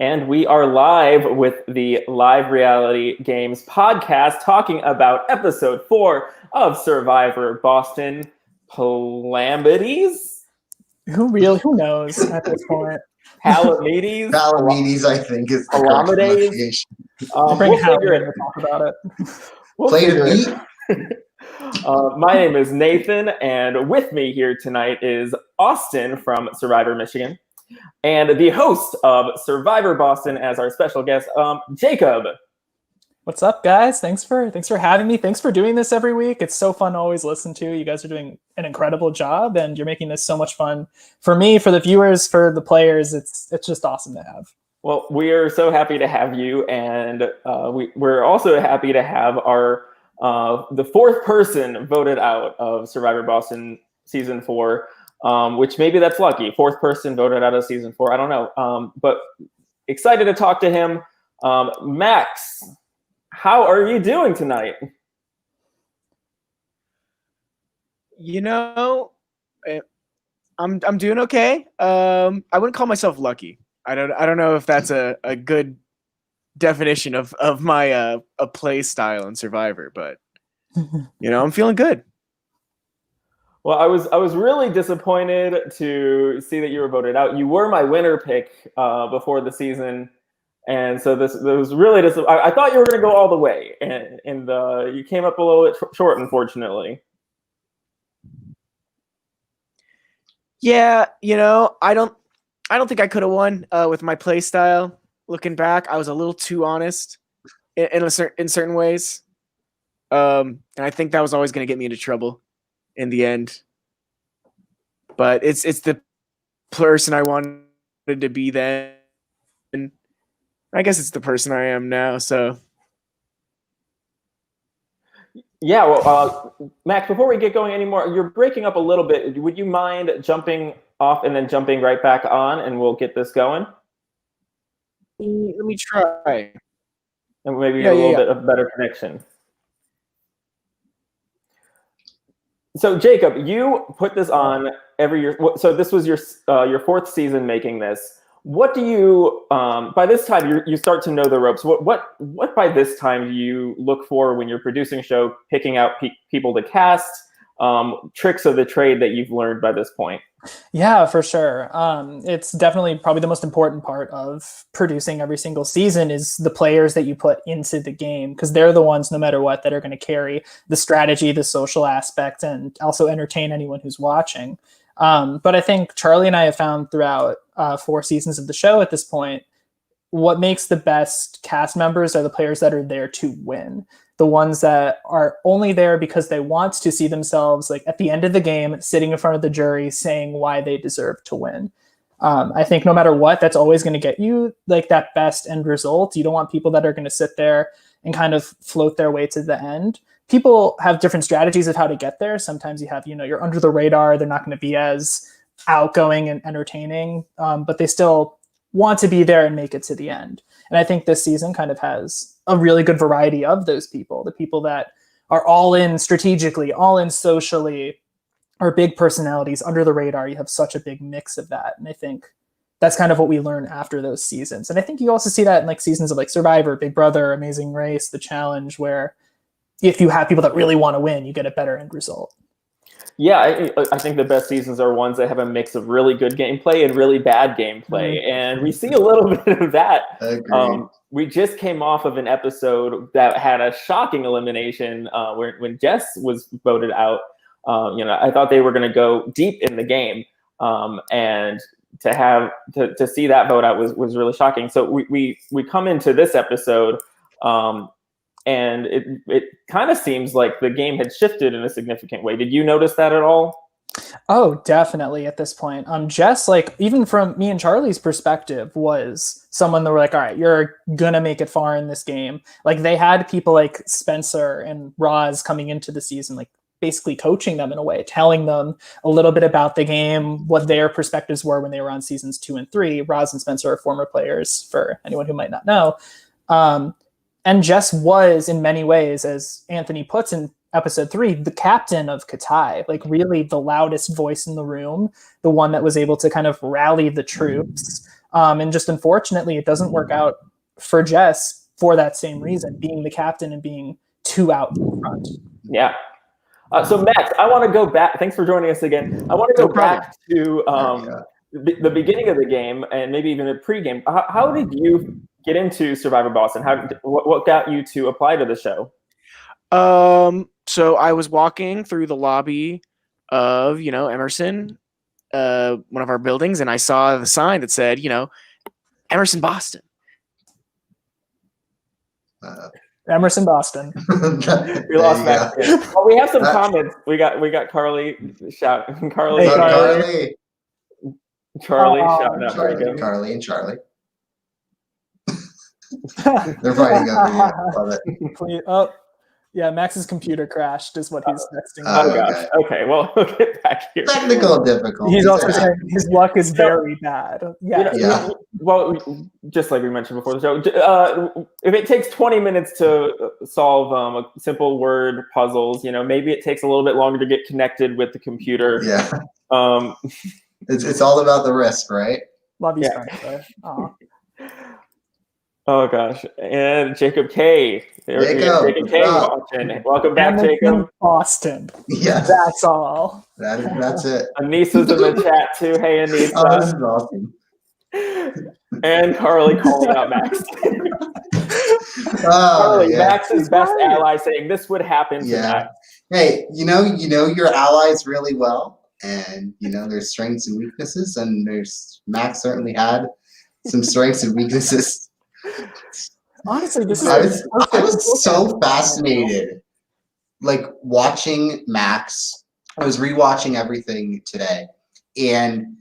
And we are live with the Live Reality Games podcast talking about episode 4 of Survivor Boston Palamedes? Who knows at this point? Palamedes? Palamedes, I think, is the correct Palamedes? pronunciation. Bring We'll Howard figure in it. to talk about it. We'll Play figure the it. My name is Nathan, and with me here tonight is Austin from Survivor Michigan, and the host of Survivor Boston as our special guest, Jacob. What's up, guys? Thanks for having me. Thanks for doing this every week. It's so fun to always listen to. You guys are doing an incredible job, and you're making this so much fun for me, for the viewers, for the players. It's just awesome to have. Well, we are so happy to have you, and we're also happy to have our the fourth person voted out of Survivor Boston Season 4, which maybe that's lucky. Fourth person voted out of Season 4. I don't know. But excited to talk to him. Max, how are you doing tonight? You know, I'm doing okay. I wouldn't call myself lucky. I don't know if that's a good definition of my a play style in Survivor, but I'm feeling good. Well, I was really disappointed to see that you were voted out. You were my winner pick before the season, and so this was really I thought you were going to go all the way, and you came up a little bit short, unfortunately. Yeah, I don't think I could have won with my play style. Looking back, I was a little too honest in certain ways, and I think that was always going to get me into trouble in the end. But it's the person I wanted to be then. And I guess it's the person I am now. So yeah. Well, Max, before we get going anymore, you're breaking up a little bit. Would you mind jumping off and then jumping right back on, and we'll get this going? Let me try. And maybe a little bit of better connection. So Jacob, you put this on every year. So this was your fourth season making this. What do you by this time you start to know the ropes? What by this time do you look for when you're producing a show, picking out people to cast, tricks of the trade that you've learned by this point? Yeah, for sure. It's definitely probably the most important part of producing every single season is the players that you put into the game, because they're the ones, no matter what, that are going to carry the strategy, the social aspect, and also entertain anyone who's watching. But I think Charlie and I have found throughout 4 seasons of the show at this point, what makes the best cast members are the players that are there to win. The ones that are only there because they want to see themselves, like at the end of the game, sitting in front of the jury saying why they deserve to win. I think no matter what, that's always going to get you like that best end result. You don't want people that are going to sit there and kind of float their way to the end. People have different strategies of how to get there. Sometimes you have, you're under the radar. They're not going to be as outgoing and entertaining, but they still want to be there and make it to the end. And I think this season kind of has a really good variety of those people, the people that are all in strategically, all in socially, are big personalities under the radar. You have such a big mix of that. And I think that's kind of what we learn after those seasons. And I think you also see that in like seasons of like Survivor, Big Brother, Amazing Race, The Challenge, where if you have people that really want to win, you get a better end result. Yeah, I think the best seasons are ones that have a mix of really good gameplay and really bad gameplay. Mm-hmm. And we see a little bit of that. We just came off of an episode that had a shocking elimination when Jess was voted out. I thought they were going to go deep in the game. And to see that vote out was really shocking. So we come into this episode and it kind of seems like the game had shifted in a significant way. Did you notice that at all? Oh, definitely at this point. Jess, like even from me and Charlie's perspective, was someone that were like, all right, you're going to make it far in this game. Like they had people like Spencer and Roz coming into the season, like basically coaching them in a way, telling them a little bit about the game, what their perspectives were when they were on seasons 2 and 3. Roz and Spencer are former players, for anyone who might not know. And Jess was, in many ways, as Anthony puts in episode 3, the captain of Katai, like really the loudest voice in the room, the one that was able to kind of rally the troops, And just unfortunately, it doesn't work out for Jess for that same reason, being the captain and being too out in front. Yeah. So Max, I want to go back. Thanks for joining us again. I want to go back to the beginning of the game and maybe even a pregame. How did you get into Survivor Boston? What got you to apply to the show? So I was walking through the lobby of, Emerson, one of our buildings, and I saw the sign that said, Emerson Boston. Emerson Boston. We lost Max. Well, we have some comments. We got Carly shouting. Carly. Hey, Carly. Charlie shouting out Jacob. Carly and Charlie. They're fighting over you. Love it. Please, yeah, Max's computer crashed is what he's texting. Oh gosh. Okay, well, we'll get back here. Technical difficulties. He's also saying his luck is very bad. Yeah. Well, just like we mentioned before the show, if it takes 20 minutes to solve a simple word puzzles, maybe it takes a little bit longer to get connected with the computer. Yeah. It's all about the risk, right? Love you, Spencer. Oh gosh, and Jacob K. Jacob K. watching. Welcome back, Jacob. Boston. Yeah, that's all. That's it. Anissa's in the chat too. Hey, Anissa. Oh, this is awesome. And Carly calling out Max. Carly, Max's best ally, saying this would happen to Max. Hey, you know your allies really well, and their strengths and weaknesses, and Max certainly had some strengths and weaknesses. Honestly, I was so fascinated, like watching Max. I was rewatching everything today, and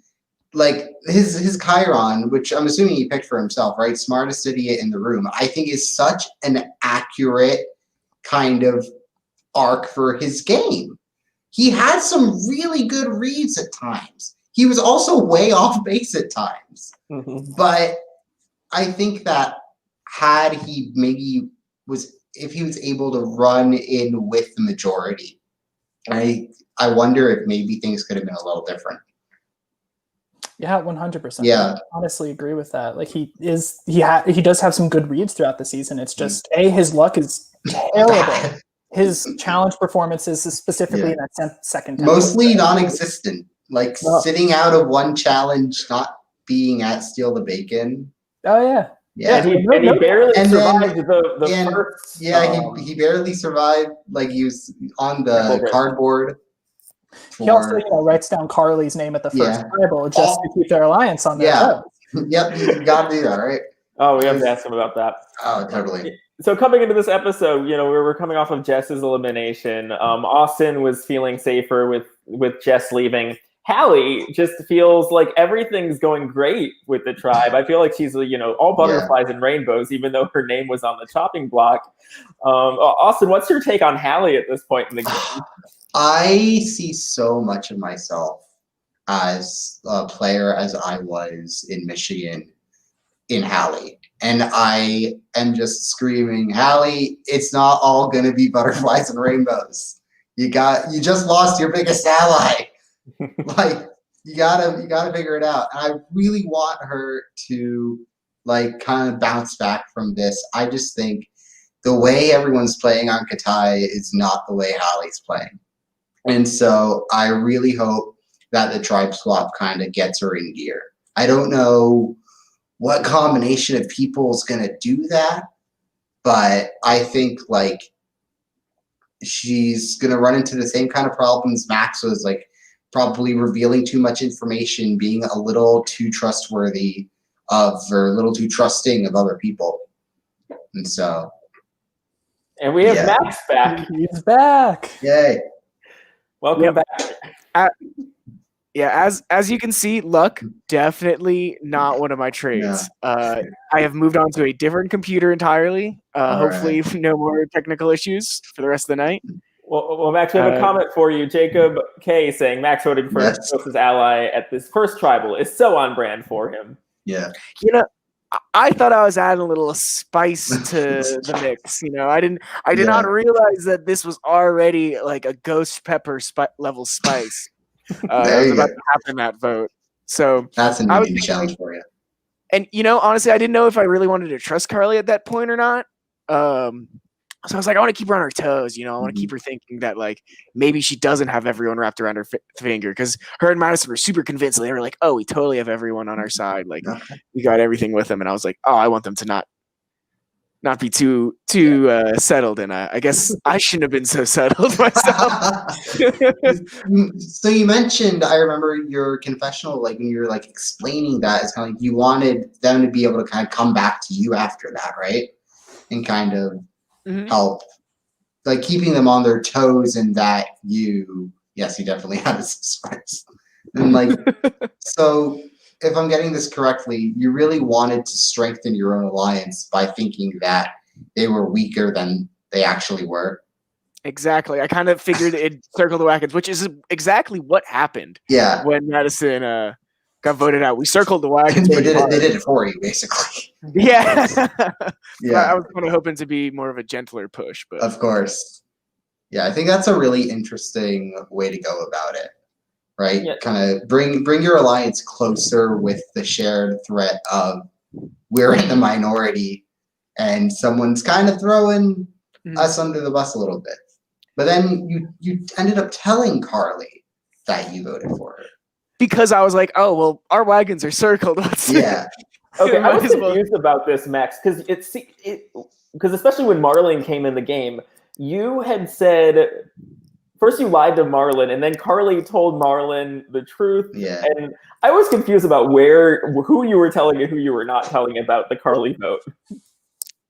like his Chiron, which I'm assuming he picked for himself, right? Smartest idiot in the room. I think is such an accurate kind of arc for his game. He had some really good reads at times. He was also way off base at times, but I think that had he if he was able to run in with the majority, I wonder if maybe things could have been a little different. Yeah, 100%. Yeah, I honestly agree with that. Like he does have some good reads throughout the season. It's just his luck is terrible. His challenge performances, specifically in that second, mostly non-existent. Like sitting out of one challenge, not being at Steal the Bacon. Oh yeah. Yeah, and he barely survived the first. Yeah, he barely survived. Like he was on the cardboard. He also writes down Carly's name at the first table just to keep their alliance on their toes. Yep, you got to do that, right? Oh, we have to ask him about that. Oh, totally. So coming into this episode, we're coming off of Jess's elimination. Austin was feeling safer with Jess leaving. Hallie just feels like everything's going great with the tribe. I feel like she's, all butterflies and rainbows, even though her name was on the chopping block. Austin, what's your take on Hallie at this point in the game? I see so much of myself as a player as I was in Michigan in Hallie. And I am just screaming, Hallie, it's not all going to be butterflies and rainbows. You just lost your biggest ally. Like you gotta figure it out. And I really want her to kind of bounce back from this. I just think the way everyone's playing on Katai is not the way Hallie's playing. And so I really hope that the tribe swap kind of gets her in gear. I don't know what combination of people is gonna do that, but I think she's gonna run into the same kind of problems Max was probably revealing too much information, being a little too trustworthy or a little too trusting of other people. And so. And we have Max back. He's back. Yay. Welcome back. As you can see, luck, definitely not one of my trades. I have moved on to a different computer entirely. Hopefully no more technical issues for the rest of the night. Well, Max, we have a comment for you. Jacob K saying Max voting for his ally at this first tribal is so on brand for him. Yeah. I thought I was adding a little spice to the mix. I did not realize that this was already like a ghost pepper level spice. That was about to happen that vote. So that's a new challenge for you. And honestly, I didn't know if I really wanted to trust Carly at that point or not. So I was like, I want to keep her on her toes. I want to keep her thinking that like maybe she doesn't have everyone wrapped around her finger, because her and Madison were super convinced. They were like, oh, we totally have everyone on our side. Like we got everything with them. And I was like, oh, I want them to not be too settled. And I guess I shouldn't have been so settled myself. So you mentioned, I remember your confessional, like when you were like explaining that, it's kind of like you wanted them to be able to kind of come back to you after that, right? And kind of help, like keeping them on their toes, and that you definitely had a suspense. And like, so if I'm getting this correctly, you really wanted to strengthen your own alliance by thinking that they were weaker than they actually were. Exactly. I kind of figured it'd circle the wagons, which is exactly what happened. Yeah. When Madison got voted out, we circled the wagons. They did it for you, basically. Yeah. Yeah. I was kind of hoping to be more of a gentler push, but of course. Yeah, I think that's a really interesting way to go about it. Right? Yeah. Kind of bring your alliance closer with the shared threat of we're in the minority and someone's kind of throwing us under the bus a little bit. But then you ended up telling Carly that you voted for her. Because I was like, oh, well, our wagons are circled. Yeah. Okay, I was confused about this, Max, because because especially when Marlon came in the game, you had said first you lied to Marlon, and then Carly told Marlon the truth. Yeah. And I was confused about who you were telling and who you were not telling about the Carly vote.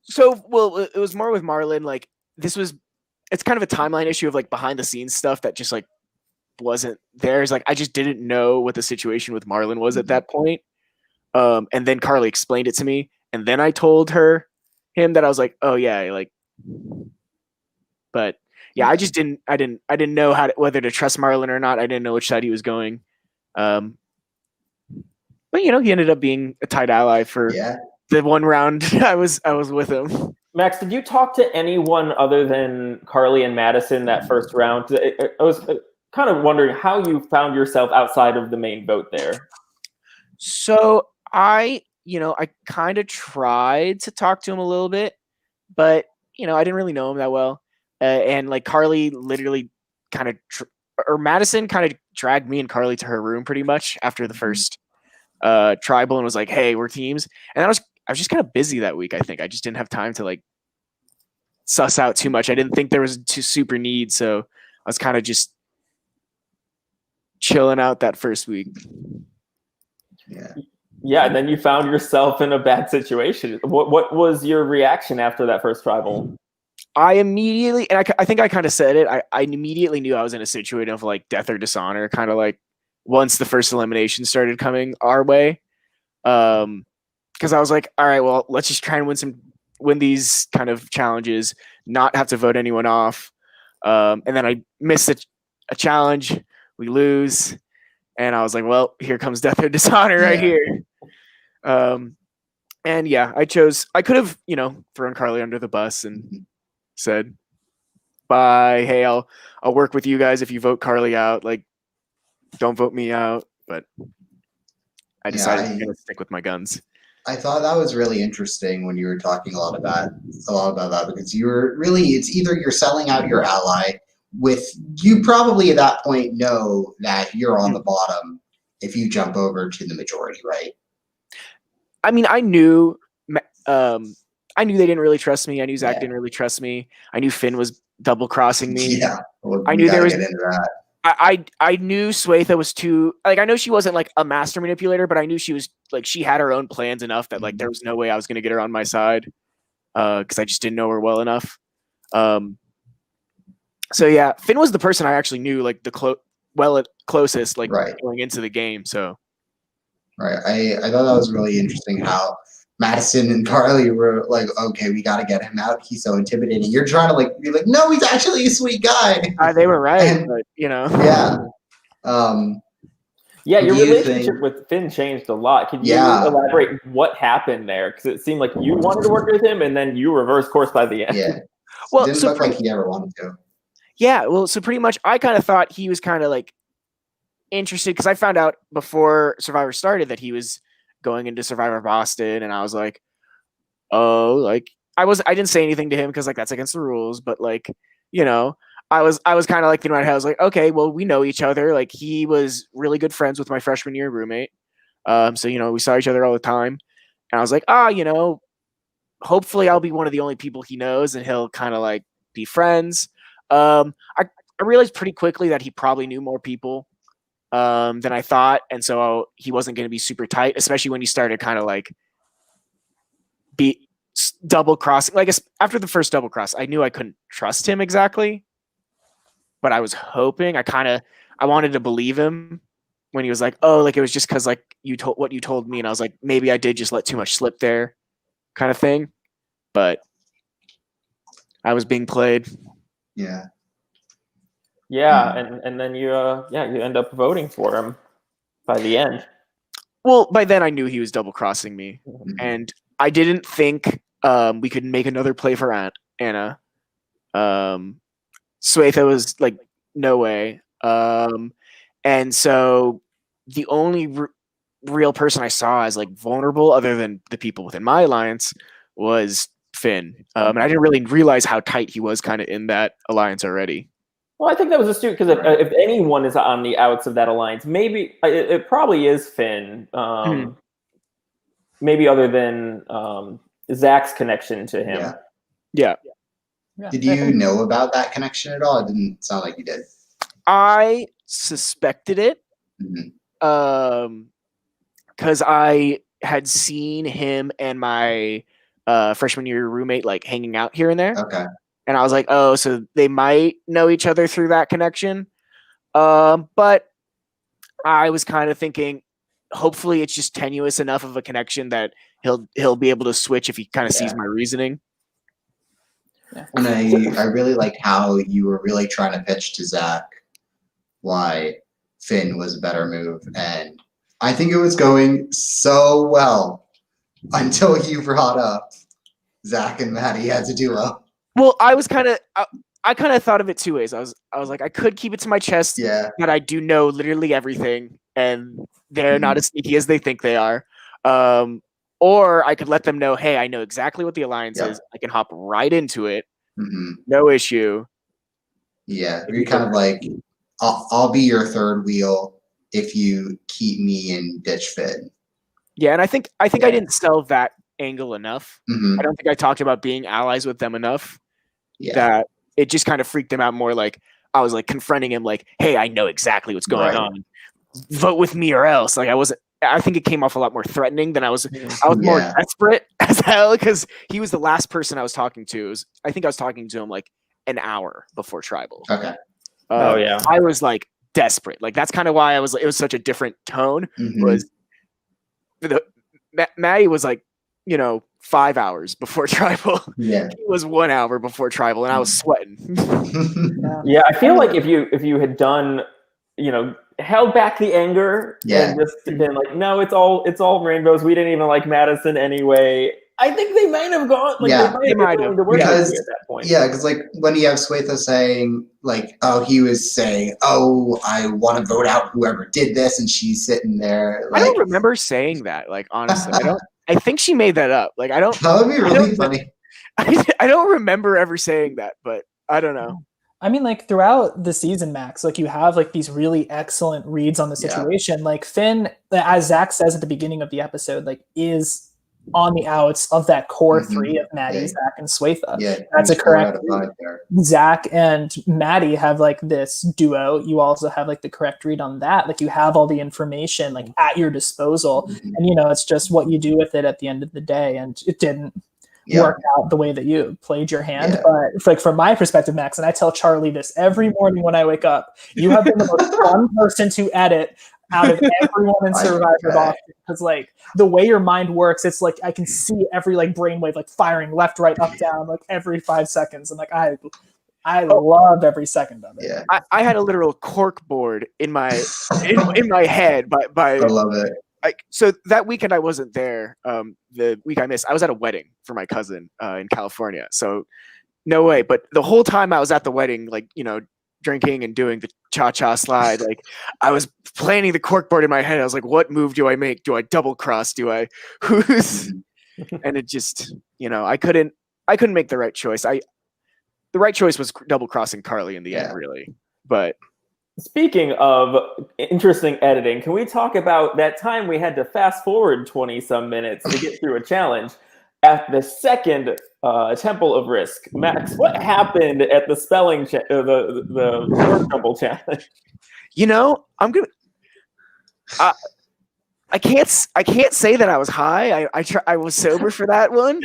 So, well, it was more with Marlon. Like it's kind of a timeline issue of like behind the scenes stuff that just like wasn't there. It's like I just didn't know what the situation with Marlon was at that point. And then Carly explained it to me, and then I told him that I was like, oh yeah, like, but yeah, I just didn't know whether to trust Marlon or not. I didn't know which side he was going. But he ended up being a tight ally for the one round I was with him. Max, did you talk to anyone other than Carly and Madison that first round? I was kind of wondering how you found yourself outside of the main vote there. So I kind of tried to talk to him a little bit, but I didn't really know him that well. And like Carly literally kind of, or Madison kind of dragged me and Carly to her room pretty much after the first tribal and was like, hey, we're teams. And I was just kind of busy that week. I think I just didn't have time to like suss out too much. I didn't think there was too super need. So I was kind of just chilling out that first week. Yeah, and then you found yourself in a bad situation. What was your reaction after that first tribal? I immediately, and I think I kind of said it, I immediately knew I was in a situation of like death or dishonor, kind of like once the first elimination started coming our way. Because I was like, all right, well, let's just try and win these kind of challenges, not have to vote anyone off. And then I missed a challenge, we lose. And I was like, well, here comes death or dishonor right here. And yeah, I could have, thrown Carly under the bus and said, bye. Hey, I'll work with you guys if you vote Carly out. Like, don't vote me out. But I decided I'm going to stick with my guns. I thought that was really interesting when you were talking a lot about that, because you were really, it's either you're selling out your ally with, you probably at that point know that you're on the bottom if you jump over to the majority, right? I mean, I knew they didn't really trust me. I knew Zach didn't really trust me. I knew Finn was double crossing me. Yeah, well, I knew there was. Get into that. I knew Swatha was too, like, I know she wasn't like a master manipulator, but I knew she was like, she had her own plans enough that like there was no way I was going to get her on my side because I just didn't know her well enough. So yeah, Finn was the person I actually knew like the closest like going into the game. So I thought that was really interesting how Madison and Carly were like, okay, we got to get him out. He's so intimidating. You're trying to like be like, no, he's actually a sweet guy. They were right, but Yeah. Your relationship with Finn changed a lot. Could you elaborate what happened there? Because it seemed like you wanted to work with him, and then you reversed course by the end. Yeah. Well, it didn't look like he ever wanted to. Yeah. Well, so pretty much, I kind of thought he was kind of like interested because I found out before Survivor started that he was going into Survivor Boston, and I was like, oh, like I didn't say anything to him because like that's against the rules, but like, you know, I was kind of like in my head, I was like, okay, well, we know each other. Like he was really good friends with my freshman year roommate. So you know, we saw each other all the time. And I was like, you know, hopefully I'll be one of the only people he knows and he'll kind of like be friends. I realized pretty quickly that he probably knew more people than I thought. And so he wasn't going to be super tight, especially when he started kind of like be double crossing. Like after the first double cross, I knew I couldn't trust him exactly, but I was hoping I wanted to believe him when he was like, oh, like it was just because like what you told me. And I was like, maybe I did just let too much slip there kind of thing, but I was being played. Yeah. Yeah. And then you end up voting for him by the end. Well, by then I knew he was double crossing me, and I didn't think we could make another play for Anna. Swatha was like, no way. And so the only real person I saw as like vulnerable, other than the people within my alliance, was Finn. And I didn't really realize how tight he was kind of in that alliance already. Well, I think that was astute because if anyone is on the outs of that alliance, maybe it probably is Finn. Maybe other than Zach's connection to him. Yeah. Did you know about that connection at all? It didn't sound like you did. I suspected it because I had seen him and my freshman year roommate like hanging out here and there. Okay. And I was like, oh, so they might know each other through that connection. But I was kind of thinking, hopefully it's just tenuous enough of a connection that he'll be able to switch if he kind of sees my reasoning. Yeah. And I really liked how you were really trying to pitch to Zach why Finn was a better move. And I think it was going so well until you brought up Zach and Maddie as a duo. Well, I kind of thought of it two ways. I was like, I could keep it to my chest that I do know literally everything and they're not as sneaky as they think they are. Or I could let them know, hey, I know exactly what the alliance is. I can hop right into it. No issue. Yeah, you're kind of like, I'll be your third wheel if you keep me in ditch Finn. Yeah, and I think I didn't sell that angle enough. I don't think I talked about being allies with them enough. That it just kind of freaked them out more. Like I was like confronting him, like, "Hey, I know exactly what's going on. Vote with me or else." Like I think it came off a lot more threatening than I was. I was more desperate as hell because he was the last person I was talking to. I think I was talking to him like an hour before Tribal. Okay. I was like desperate. Like that's kind of why it was such a different tone. Was Maddie was like, 5 hours before Tribal. Yeah. He was 1 hour before Tribal, and I was sweating. Yeah, I feel like if you had done, held back the anger and just been like, no, it's all rainbows. We didn't even like Madison anyway. I think they might have gone. Like, they might have. Because, at that point. Yeah, because like when you have Swatha saying like, oh, he was saying, oh, I want to vote out whoever did this, and she's sitting there. Like, I don't remember saying that. Like honestly, I don't. I think she made that up. Like I don't. That would be really funny. I don't remember ever saying that, but I don't know. I mean, like throughout the season, Max, like you have like these really excellent reads on the situation. Like Finn, as Zach says at the beginning of the episode, like is on the outs of that core three of Maddie, Zach, and Swatha. Yeah, that's a correct. Zach and Maddie have like this duo. You also have like the correct read on that. Like you have all the information like at your disposal, and it's just what you do with it at the end of the day. And it didn't work out the way that you played your hand. But it's like from my perspective, Max, and I tell Charlie this every morning when I wake up, you have been the most fun person to edit out of everyone in Survivor Boston, because like the way your mind works, it's like I can see every like brainwave like firing left, right, up, down, like every 5 seconds, and like I love every second of it. Yeah, I had a literal cork board in my in my head by I love it. So that weekend I wasn't there. The week I missed, I was at a wedding for my cousin in California. So no way. But the whole time I was at the wedding, like drinking and doing the cha-cha slide, like I was planning the corkboard in my head. I was like, what move do I make? Do I double cross? Do I who's and it just, I couldn't make the right choice. The right choice was double crossing Carly in the end, really. But speaking of interesting editing, can we talk about that time we had to fast forward 20 some minutes to get through a challenge at the second Temple of Risk? Max, what happened at the spelling the word jumble challenge? I'm gonna. I can't say that I was high. I was sober for that one,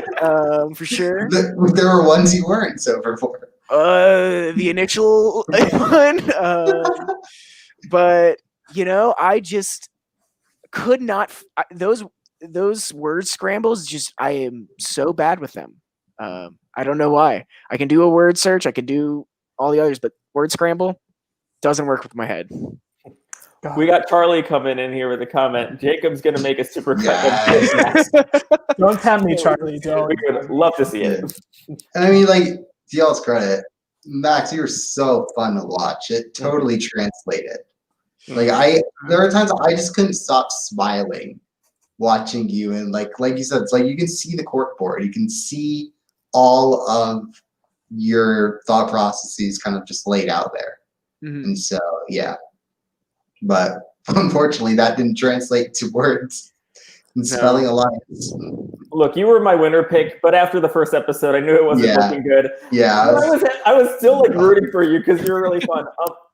for sure. There were ones you weren't sober for. The initial one, but I just could not. Those word scrambles. Just I am so bad with them. I don't know why. I can do a word search. I can do all the others, but word scramble doesn't work with my head. We got Charlie coming in here with a comment. Jacob's going to make a super cut. Yes. Don't tempt me, Charlie. Don't. We would love to see it. And I mean, like, to y'all's credit, Max, you were so fun to watch. It totally translated. Like, there are times I just couldn't stop smiling watching you. And like you said, it's like you can see the corkboard. You can see all of your thought processes kind of just laid out there. Mm-hmm. And so, yeah. But unfortunately, that didn't translate to words and spelling alliance. Look, you were my winner pick, but after the first episode, I knew it wasn't looking good. Yeah, I was still like rooting for you because you were really fun.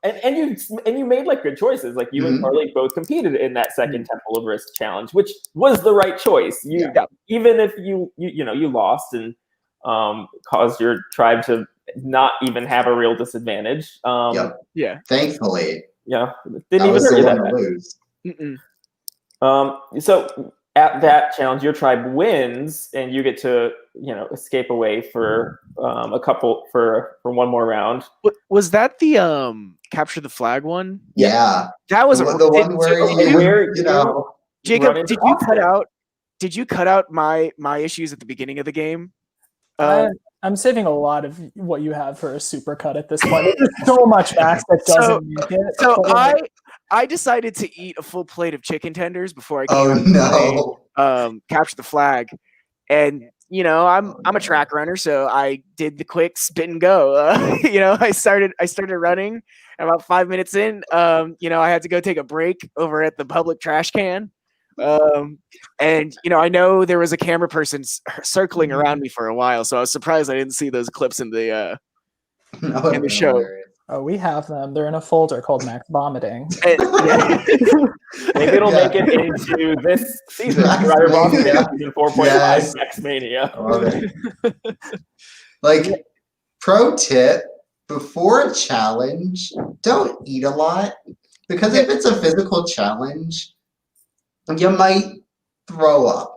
And you made like good choices. Like you and Carly both competed in that second Temple of Risk challenge, which was the right choice. Even if you lost and caused your tribe to not even have a real disadvantage. Thankfully. Yeah, didn't even hurt you that bad. So at that challenge, your tribe wins, and you get to escape away for one more round. Was that the capture the flag one? Yeah, that was the one where Jacob, did you cut out my issues at the beginning of the game? I'm saving a lot of what you have for a super cut at this point. There's so much Max that doesn't make it. So I decided to eat a full plate of chicken tenders before I came capture the flag. And I'm a track runner, so I did the quick spit and go. I started running. And about 5 minutes in, I had to go take a break over at the public trash can. And I know there was a camera person circling around me for a while, so I was surprised I didn't see those clips in the show. Oh, we have them. They're in a folder called Max Vomiting. Maybe it'll make it into this season. Season 4.5 Max Mania. Like, pro tip: before a challenge, don't eat a lot, because if it's a physical challenge, you might throw up.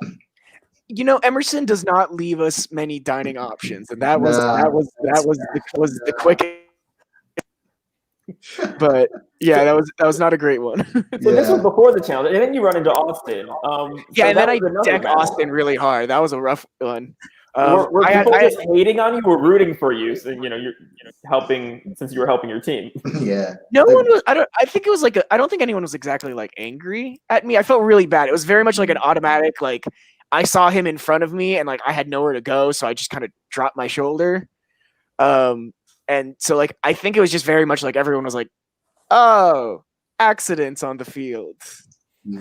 Emerson does not leave us many dining options, and that was the quickest. But yeah, that was not a great one. So this was before the challenge, and then you run into Austin. And then I decked Austin really hard. That was a rough one. Were people just hating on you, or rooting for you? So you're helping, since you were helping your team. Yeah. No one was. I think it was like I don't think anyone was exactly like angry at me. I felt really bad. It was very much like an automatic. Like I saw him in front of me, and like I had nowhere to go, so I just kind of dropped my shoulder. And so like I think it was just very much like everyone was like, "Oh, accidents on the field."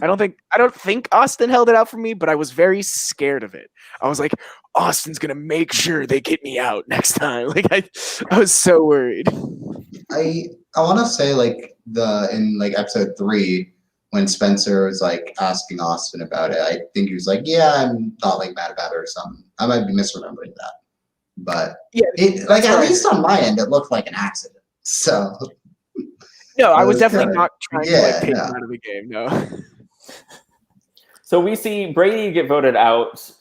I don't think Austin held it out for me, but I was very scared of it. I was like, Austin's gonna make sure they get me out next time. Like I was so worried. I want to say in episode 3 when Spencer was like asking Austin about it, I think he was like, "Yeah, I'm not like mad about it or something." I might be misremembering that, but at least on my end, it looked like an accident. So. No, I was definitely not trying to take him out of the game. No. So we see Brady get voted out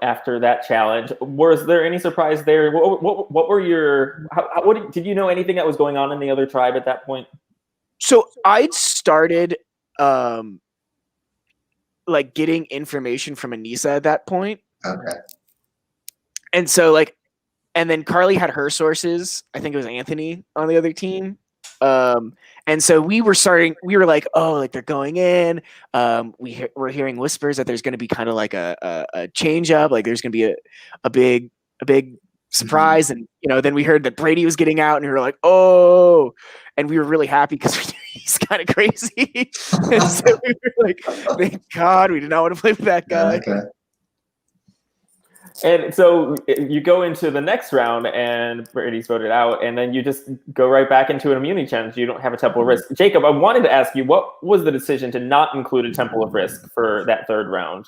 after that challenge. Was there any surprise there? What were your? Did you know anything that was going on in the other tribe at that point? So I'd started getting information from Anissa at that point. Okay. And so and then Carly had her sources. I think it was Anthony on the other team. And so we were like, oh, like they're going in. We're hearing whispers that there's going to be kind of like a change up, like there's going to be a big surprise. And, then we heard that Brady was getting out and we were like, oh, and we were really happy because he's kind of crazy. And so we were like, thank God we did not want to play with that guy. Okay. And so you go into the next round and Brady's voted out, and then you just go right back into an immunity challenge. You don't have a Temple of Risk. Jacob, I wanted to ask you, what was the decision to not include a Temple of Risk for that third round?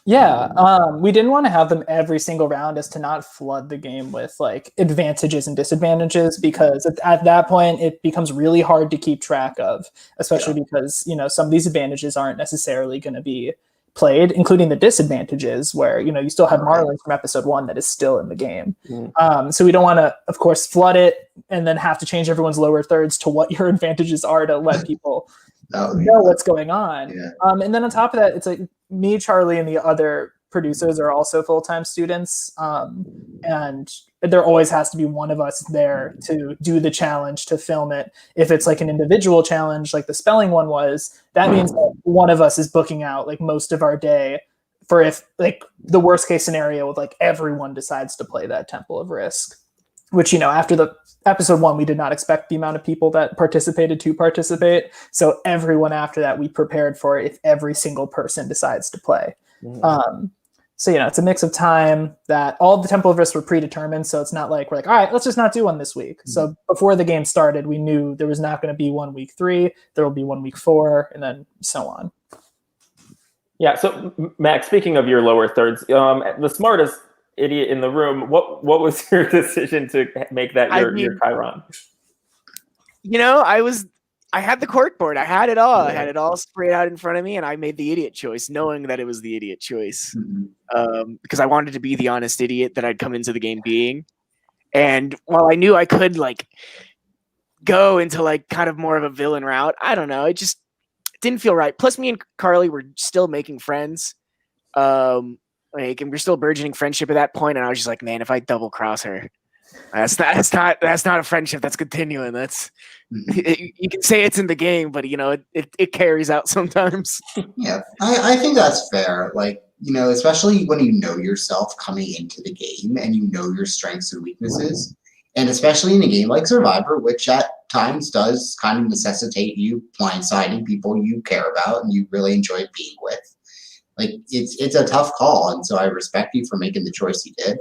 Yeah, we didn't want to have them every single round as to not flood the game with like advantages and disadvantages, because at that point it becomes really hard to keep track of, especially because, some of these advantages aren't necessarily going to be played, including the disadvantages where, you still have Marlin from episode 1 that is still in the game. So we don't want to, of course, flood it and then have to change everyone's lower thirds to what your advantages are to let people know what's going on. Yeah. And then on top of that, it's like me, Charlie, and the other producers are also full-time students. And there always has to be one of us there to do the challenge, to film it. If it's like an individual challenge, like the spelling one was, that means that one of us is booking out like most of our day for if like the worst case scenario with like everyone decides to play that Temple of Risk, which, after the episode 1, we did not expect the amount of people that participated to participate. So everyone after that, we prepared for it if every single person decides to play. So, it's a mix of time that all the Temple of Risk were predetermined. So it's not like we're like, all right, let's just not do one this week. So before the game started, we knew there was not going to be one week 3, there will be one week 4, and then so on. Yeah. So Max, speaking of your lower thirds, the smartest idiot in the room, what was your decision to make that your Chiron? I had the cork board. I had it all. I had it all sprayed out in front of me, and I made the idiot choice, knowing that it was the idiot choice. Because I wanted to be the honest idiot that I'd come into the game being. And while I knew I could like go into like kind of more of a villain route, I don't know. It just didn't feel right. Plus, me and Carly were still making friends. And we're still burgeoning friendship at that point. And I was just like, man, if I double cross her, that's not a friendship that's continuing. That's you can say it's in the game, but it carries out sometimes. Yeah, I think that's fair. Like, especially when you know yourself coming into the game and you know your strengths and weaknesses, and especially in a game like Survivor, which at times does kind of necessitate you blindsiding people you care about and you really enjoy being with. Like, it's a tough call, and so I respect you for making the choice you did.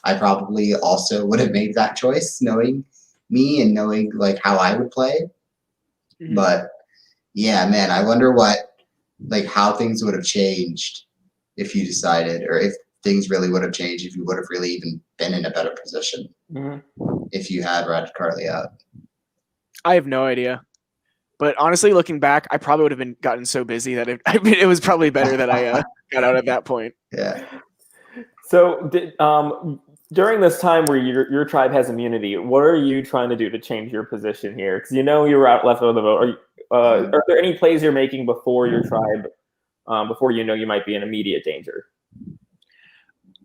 I probably also would have made that choice, knowing me and knowing like how I would play. But yeah, man, I wonder how things would have changed if you decided, or if things really would have changed if you would have really even been in a better position if you had ratted Carly out. I have no idea. But honestly, looking back, I probably would have gotten so busy that it was probably better that I got out at that point. Yeah. So during this time where your tribe has immunity, what are you trying to do to change your position here? Because you were out left of the vote. Are there any plays you're making before your tribe, before you might be in immediate danger?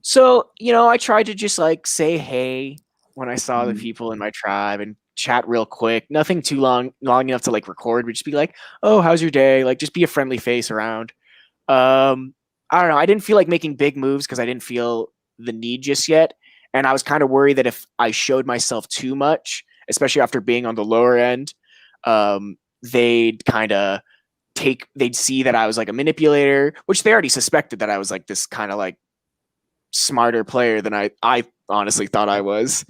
So, I tried to just like say hey when I saw the people in my tribe and chat real quick. Nothing too long enough to like record, but just be like, oh, how's your day? Like, just be a friendly face around. I don't know. I didn't feel like making big moves because I didn't feel the need just yet. And I was kind of worried that if I showed myself too much, especially after being on the lower end, they'd see that I was like a manipulator, which they already suspected that I was like this kind of like smarter player than I honestly thought I was.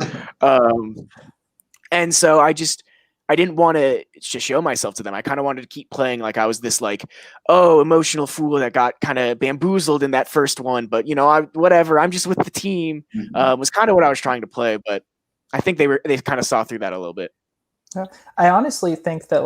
And so I didn't want to just show myself to them. I kind of wanted to keep playing like I was this like, emotional fool that got kind of bamboozled in that first one. But whatever. I'm just with the team. Was kind of what I was trying to play. But I think they kind of saw through that a little bit. I honestly think that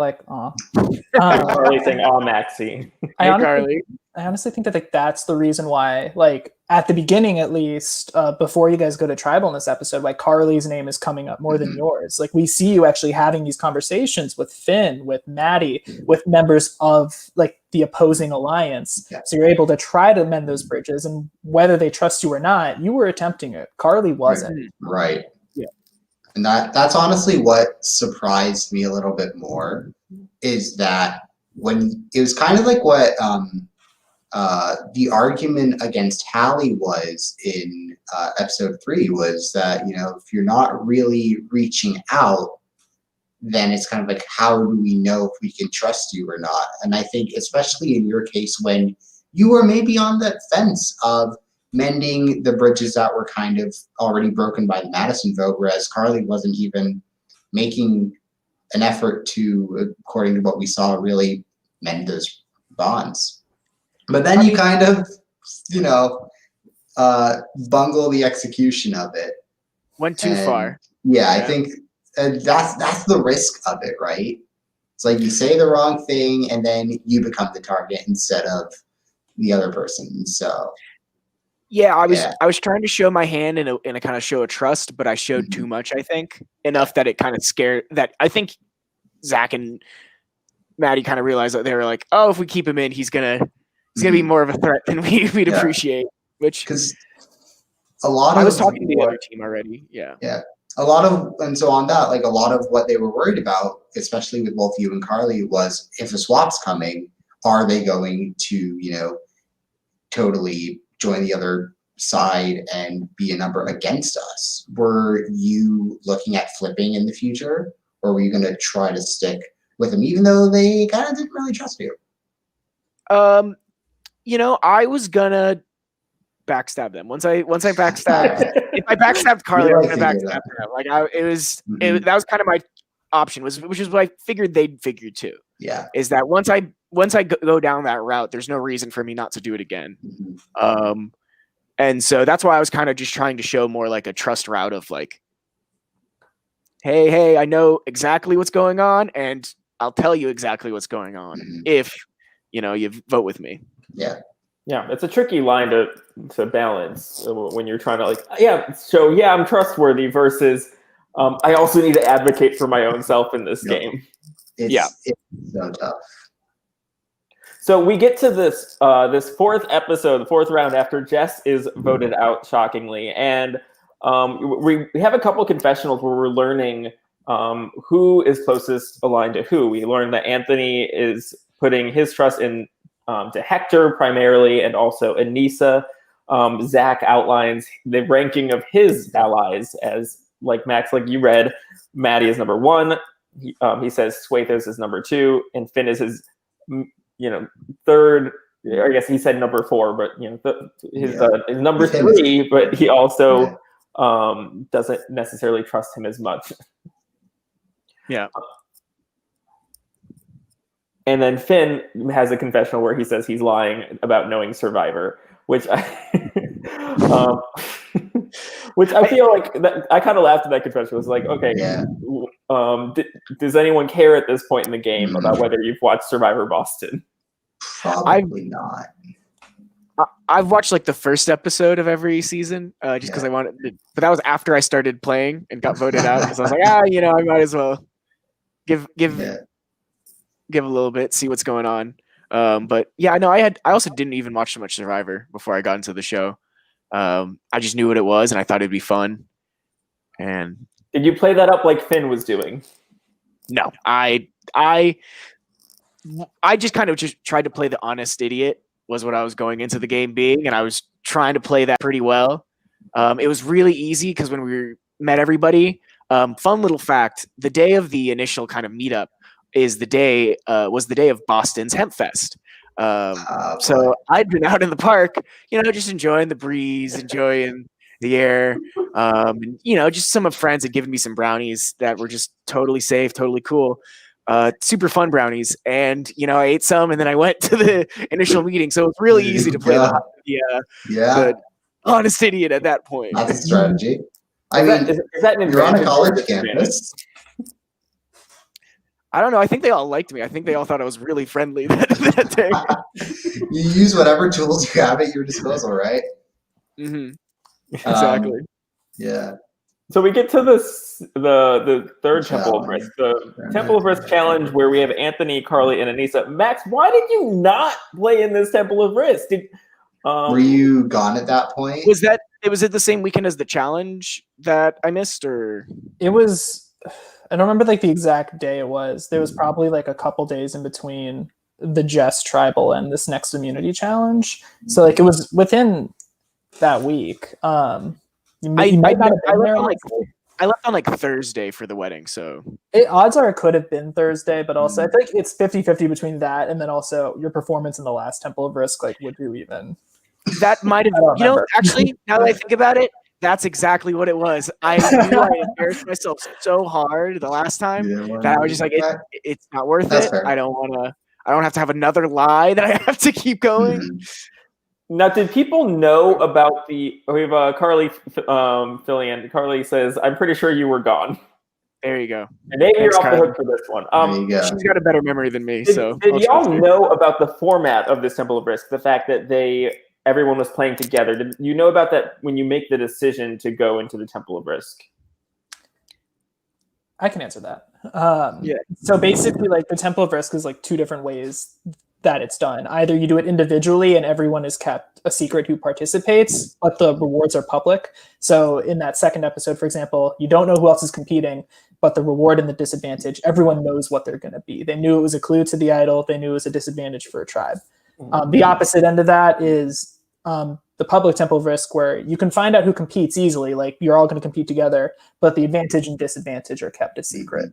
Carly saying, "Oh, Maxine." I honestly think that like that's the reason why, like at the beginning at least, before you guys go to tribal in this episode, like Carly's name is coming up more than yours. Like we see you actually having these conversations with Finn, with Maddie, with members of like the opposing alliance. Yeah. So you're able to try to mend those bridges, and whether they trust you or not, you were attempting it. Carly wasn't. Right. And that's honestly what surprised me a little bit more, is that when it was kind of like what the argument against Hallie was in episode 3 was that, if you're not really reaching out, then it's kind of like, how do we know if we can trust you or not? And I think especially in your case, when you were maybe on that fence of mending the bridges that were kind of already broken by the Madison vote, whereas Carly wasn't even making an effort to, according to what we saw, really mend those bonds. But then you kind of, bungle the execution of it. Went too far. Yeah, I think that's the risk of it, right? It's like you say the wrong thing and then you become the target instead of the other person. So yeah, I was trying to show my hand in a kind of show of trust, but I showed too much, I think. Enough that it kind of scared that I think Zach and Maddie kind of realized that they were like, oh, if we keep him in, he's gonna be more of a threat than we'd appreciate. Which, because a lot of I was talking to the other team already. Yeah. A lot of, and so on that, like a lot of what they were worried about, especially with both you and Carly, was if the swap's coming, are they going to, totally join the other side and be a number against us? Were you looking at flipping in the future, or were you going to try to stick with them, even though they kind of didn't really trust you? I was gonna backstab them. Once I backstabbed, if I backstabbed Carly, I was gonna backstab them. Like that was kind of my option, which is what I figured they'd figure too. Yeah, is that once I go down that route, there's no reason for me not to do it again. And so that's why I was kind of just trying to show more like a trust route of like, hey, I know exactly what's going on, and I'll tell you exactly what's going on if you vote with me. Yeah, it's a tricky line to balance when you're trying to I'm trustworthy versus I also need to advocate for my own self in this game. It's so tough. So we get to this fourth episode, the fourth round, after Jess is voted out, shockingly, and we have a couple confessionals where we're learning who is closest aligned to who. We learn that Anthony is putting his trust in to Hector primarily, and also Anissa. Zach outlines the ranking of his allies as, like Max, like you read, Maddie is number 1. He says Suethos is number 2, and Finn is his, third. I guess he said number 4, but his number 3. But he also doesn't necessarily trust him as much. Yeah. And then Finn has a confessional where he says he's lying about knowing Survivor, which I feel like I kind of laughed at that confession. It was like, okay, does anyone care at this point in the game about whether you've watched Survivor Boston? Probably not. I've watched like the first episode of every season just because I wanted to, but that was after I started playing and got voted out, because I was like, I might as well give a little bit, see what's going on. But I also didn't even watch so much Survivor before I got into the show. I just knew what it was and I thought it'd be fun. And did you play that up like Finn was doing? No, I just kind of just tried to play the honest idiot, was what I was going into the game being, and I was trying to play that pretty well. It was really easy because when we met everybody, fun little fact, the day of the initial kind of meetup was the day of Boston's Hemp Fest. So I'd been out in the park, just enjoying the breeze, enjoying the air. And, just some of friends had given me some brownies that were just totally safe, totally cool. Super fun brownies. And, I ate some and then I went to the initial meeting. So it was really easy to play the honest idiot at that point. That's a strategy. Is that an you're on a advantage college campus. I don't know. I think they all liked me. I think they all thought I was really friendly that day. You use whatever tools you have at your disposal, right? Mm-hmm. Exactly. Yeah. So we get to the third Temple of Risk, the Temple of Risk challenge, where we have Anthony, Carly, and Anissa. Max, why did you not play in this Temple of Risk? Were you gone at that point? Was it the same weekend as the challenge that I missed, or it was? I don't remember like the exact day it was. There was probably like a couple days in between the Jess Tribal and this next immunity challenge. So like it was within that week. You might not have been there. I left on like Thursday for the wedding, so odds are it could have been Thursday, but also I think it's 50-50 between that and then also your performance in the last Temple of Risk. Like, would you even? That might have, actually, now that I think about it, that's exactly what it was. I knew I embarrassed myself so hard the last time that I was just like, it's not worth it. Fair. I don't have to have another lie that I have to keep going. Mm-hmm. Now, did people know about we have Carly Fillion. Carly says, I'm pretty sure you were gone. There you go. And maybe you're off the hook for this one. There you go. She's got a better memory than me. Did y'all know about the format of this Temple of Risk? The fact that everyone was playing together. Did you know about that when you make the decision to go into the Temple of Risk? I can answer that. So basically, like the Temple of Risk is like two different ways that it's done. Either you do it individually and everyone is kept a secret who participates, but the rewards are public. So in that second episode, for example, you don't know who else is competing, but the reward and the disadvantage, everyone knows what they're going to be. They knew it was a clue to the idol. They knew it was a disadvantage for a tribe. The opposite end of that is the public Temple of Risk, where you can find out who competes easily. Like, you're all going to compete together, but the advantage and disadvantage are kept a secret.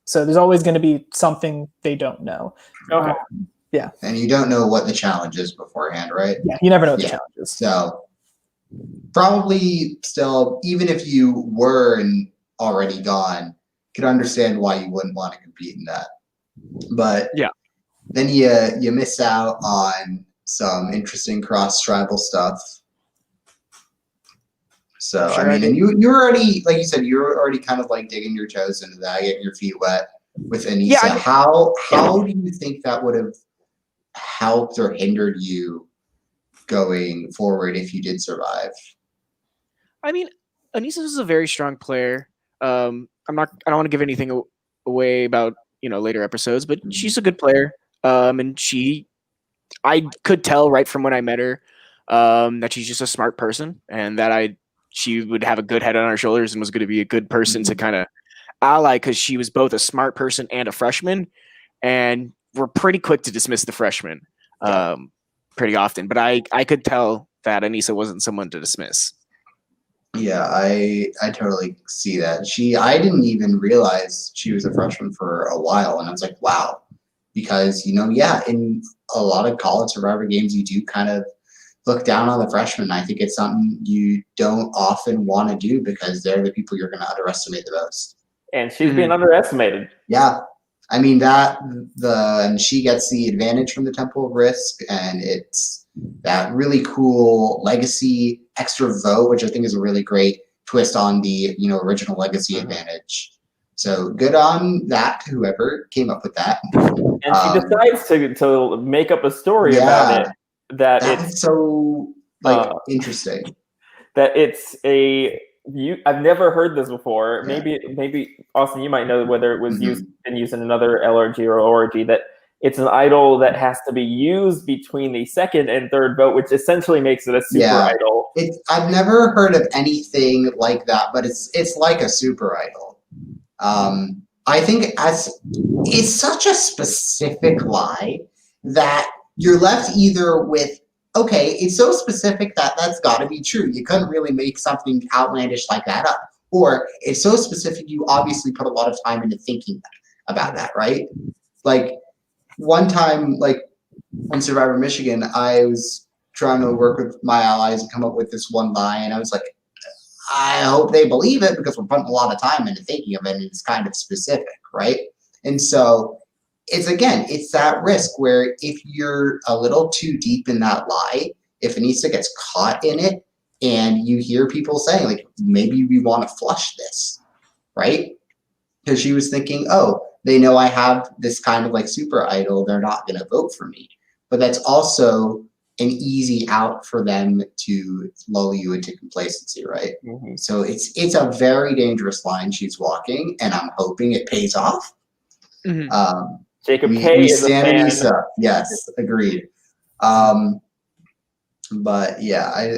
So there's always going to be something they don't know. Okay. Yeah. And you don't know what the challenge is beforehand, right? Yeah, you never know what the challenge is. So probably still, even if you were already gone, could understand why you wouldn't want to compete in that. But yeah, then you miss out on some interesting cross-tribal stuff. So, sure, I mean, and you're already, like you said, you're already kind of like digging your toes into that, getting your feet wet with Anissa. Yeah, how do you think that would have helped or hindered you going forward if you did survive? I mean, Anissa is a very strong player. I don't want to give anything away about later episodes, but she's a good player. And I could tell right from when I met her that she's just a smart person, and that she would have a good head on her shoulders and was going to be a good person to kind of ally, because she was both a smart person and a freshman, and we're pretty quick to dismiss the freshman pretty often. But I could tell that Anissa wasn't someone to dismiss. Yeah, I totally see that. I didn't even realize she was a freshman for a while, and I was like, wow. Because, in a lot of college Survivor games, you do kind of look down on the freshmen. I think it's something you don't often want to do because they're the people you're going to underestimate the most. And she's being underestimated. Yeah. I mean, and she gets the advantage from the Temple of Risk, and it's that really cool legacy extra vote, which I think is a really great twist on the, original legacy advantage. So good on that, whoever came up with that. And she decides to make up a story about it. That's so interesting. That it's I've never heard this before. Yeah. Maybe Austin, you might know whether it was used in another LRG or ORG, that it's an idol that has to be used between the second and third vote, which essentially makes it a super idol. I've never heard of anything like that, but it's like a super idol. I think it's such a specific lie that you're left either with, okay, it's so specific that's got to be true. You couldn't really make something outlandish like that up. Or it's so specific, you obviously put a lot of time into thinking about that, right? Like, one time, like, in Survivor Michigan, I was trying to work with my allies and come up with this one lie, and I was like, I hope they believe it because we're putting a lot of time into thinking of it, and it's kind of specific, right? And so it's that risk where if you're a little too deep in that lie, if Anissa gets caught in it and you hear people saying, like, maybe we want to flush this, right? Because she was thinking, oh, they know I have this kind of like super idol, they're not going to vote for me. But that's also an easy out for them to lull you into complacency, right? Mm-hmm. So it's a very dangerous line she's walking, and I'm hoping it pays off. Mm-hmm. Jacob K is a fan. Anissa. Yes, agreed. But yeah, I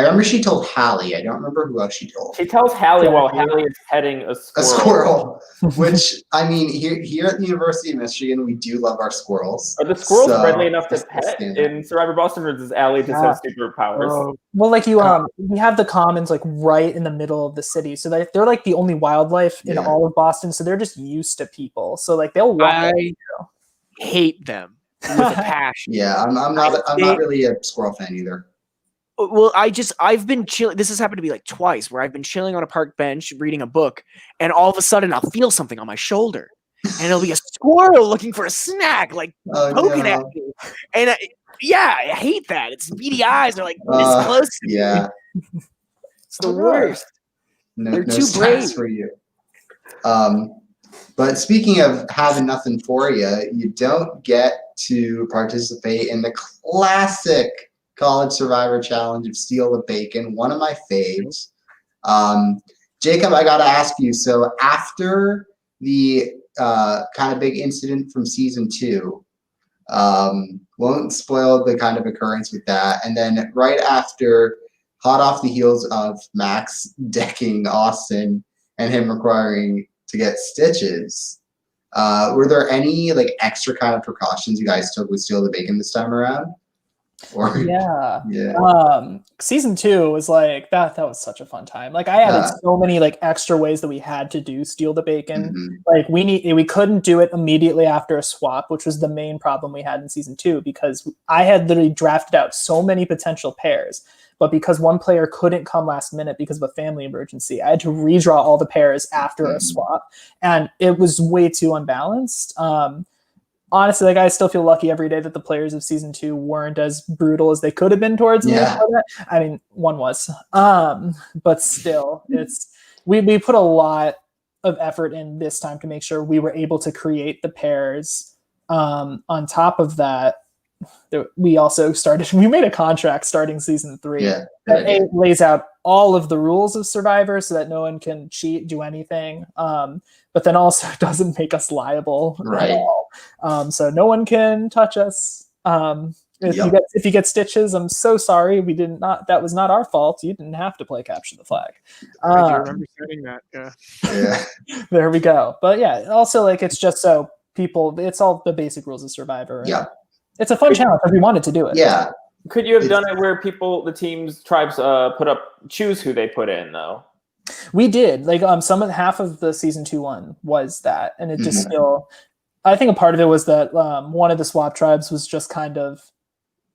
remember she told Hallie. I don't remember who else she told. She tells Hallie while Hallie is petting a squirrel. A squirrel, which I mean, here at the University of Michigan, we do love our squirrels. Are the squirrels friendly enough to pet in Survivor Boston, or does Allie just have superpowers? Well, like we have the commons like right in the middle of the city, so they're like the only wildlife in all of Boston. So they're just used to people. So like they'll walk. I hate them with a passion. Yeah, I'm not really a squirrel fan either. Well, I've been chilling. This has happened to be like twice where I've been chilling on a park bench reading a book, and all of a sudden I'll feel something on my shoulder, and it'll be a squirrel looking for a snack, like poking at me. And I hate that. Its beady eyes are like this close to me. Yeah, it's the worst. They're too brave for you. But speaking of having nothing for you, you don't get to participate in the classic College Survivor Challenge of Steal the Bacon, one of my faves. Jacob, I got to ask you, so after the kind of big incident from season 2, won't spoil the kind of occurrence with that, and then right after, hot off the heels of Max decking Austin and him requiring to get stitches, were there any like extra kind of precautions you guys took with Steal the Bacon this time around? Or, season 2 was like that was such a fun time. Like I added so many like extra ways that we had to do Steal the Bacon. Like we couldn't do it immediately after a swap, which was the main problem we had in season 2, because I had literally drafted out so many potential pairs, but because one player couldn't come last minute because of a family emergency, I had to redraw all the pairs after a swap, and it was way too unbalanced. Honestly, like I still feel lucky every day that the players of season 2 weren't as brutal as they could have been towards me. I mean, one was, but still, we put a lot of effort in this time to make sure we were able to create the pairs. On top of that, we also we made a contract starting season 3 that lays out all of the rules of Survivor so that no one can cheat, do anything. But then also doesn't make us liable at all. So no one can touch us. If you get stitches, I'm so sorry. That was not our fault. You didn't have to play capture the flag. I do remember saying that. Yeah. There we go. But yeah, also like it's just so people. It's all the basic rules of Survivor. Yeah. It's a fun challenge if we wanted to do it. Yeah. Could you have done it where the teams, tribes choose who they put in though? We did. Like half of the season 2 one was that, and it just still. I think a part of it was that one of the swap tribes was just kind of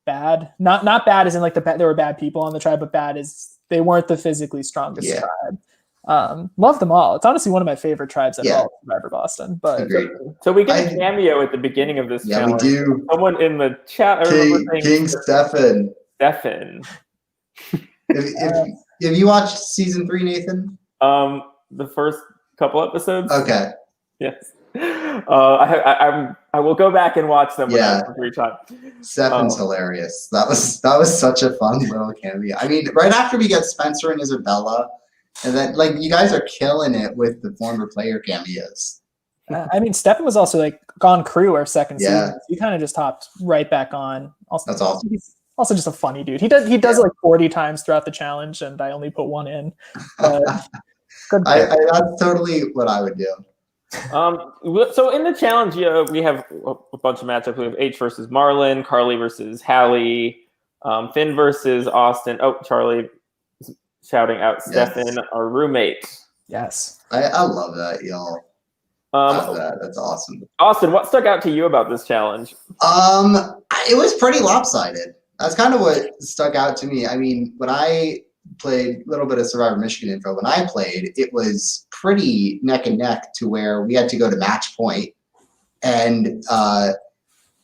bad. Not bad as in like there were bad people on the tribe, but bad as they weren't the physically strongest tribe. Love them all. It's honestly one of my favorite tribes at all, Survivor Boston. But so we get a cameo at the beginning of this. Yeah, challenge. We do. Someone in the chat. King Stefan. Have you watched season 3, Nathan? The first couple episodes. Okay. Yes. I will go back and watch them. Yeah. 3 times. Stefan's hilarious. That was such a fun little cameo. I mean, right after we get Spencer and Isabella. And then, like, you guys are killing it with the former player cameos. I mean, Stefan was also like on crew our second season. So he kind of just hopped right back on. Also, that's awesome. He's also just a funny dude. He does it like 40 times throughout the challenge, and I only put 1 in. That's totally what I would do. So in the challenge, we have a bunch of matchups. We have H versus Marlon, Carly versus Hallie, Finn versus Austin. Oh, Charlie. Shouting out Stefan, our roommate. Yes. I love that, y'all. Love that. That's awesome. Austin, what stuck out to you about this challenge? It was pretty lopsided. That's kind of what stuck out to me. I mean, when I played a little bit of Survivor Michigan info, when I played, it was pretty neck and neck to where we had to go to match point. And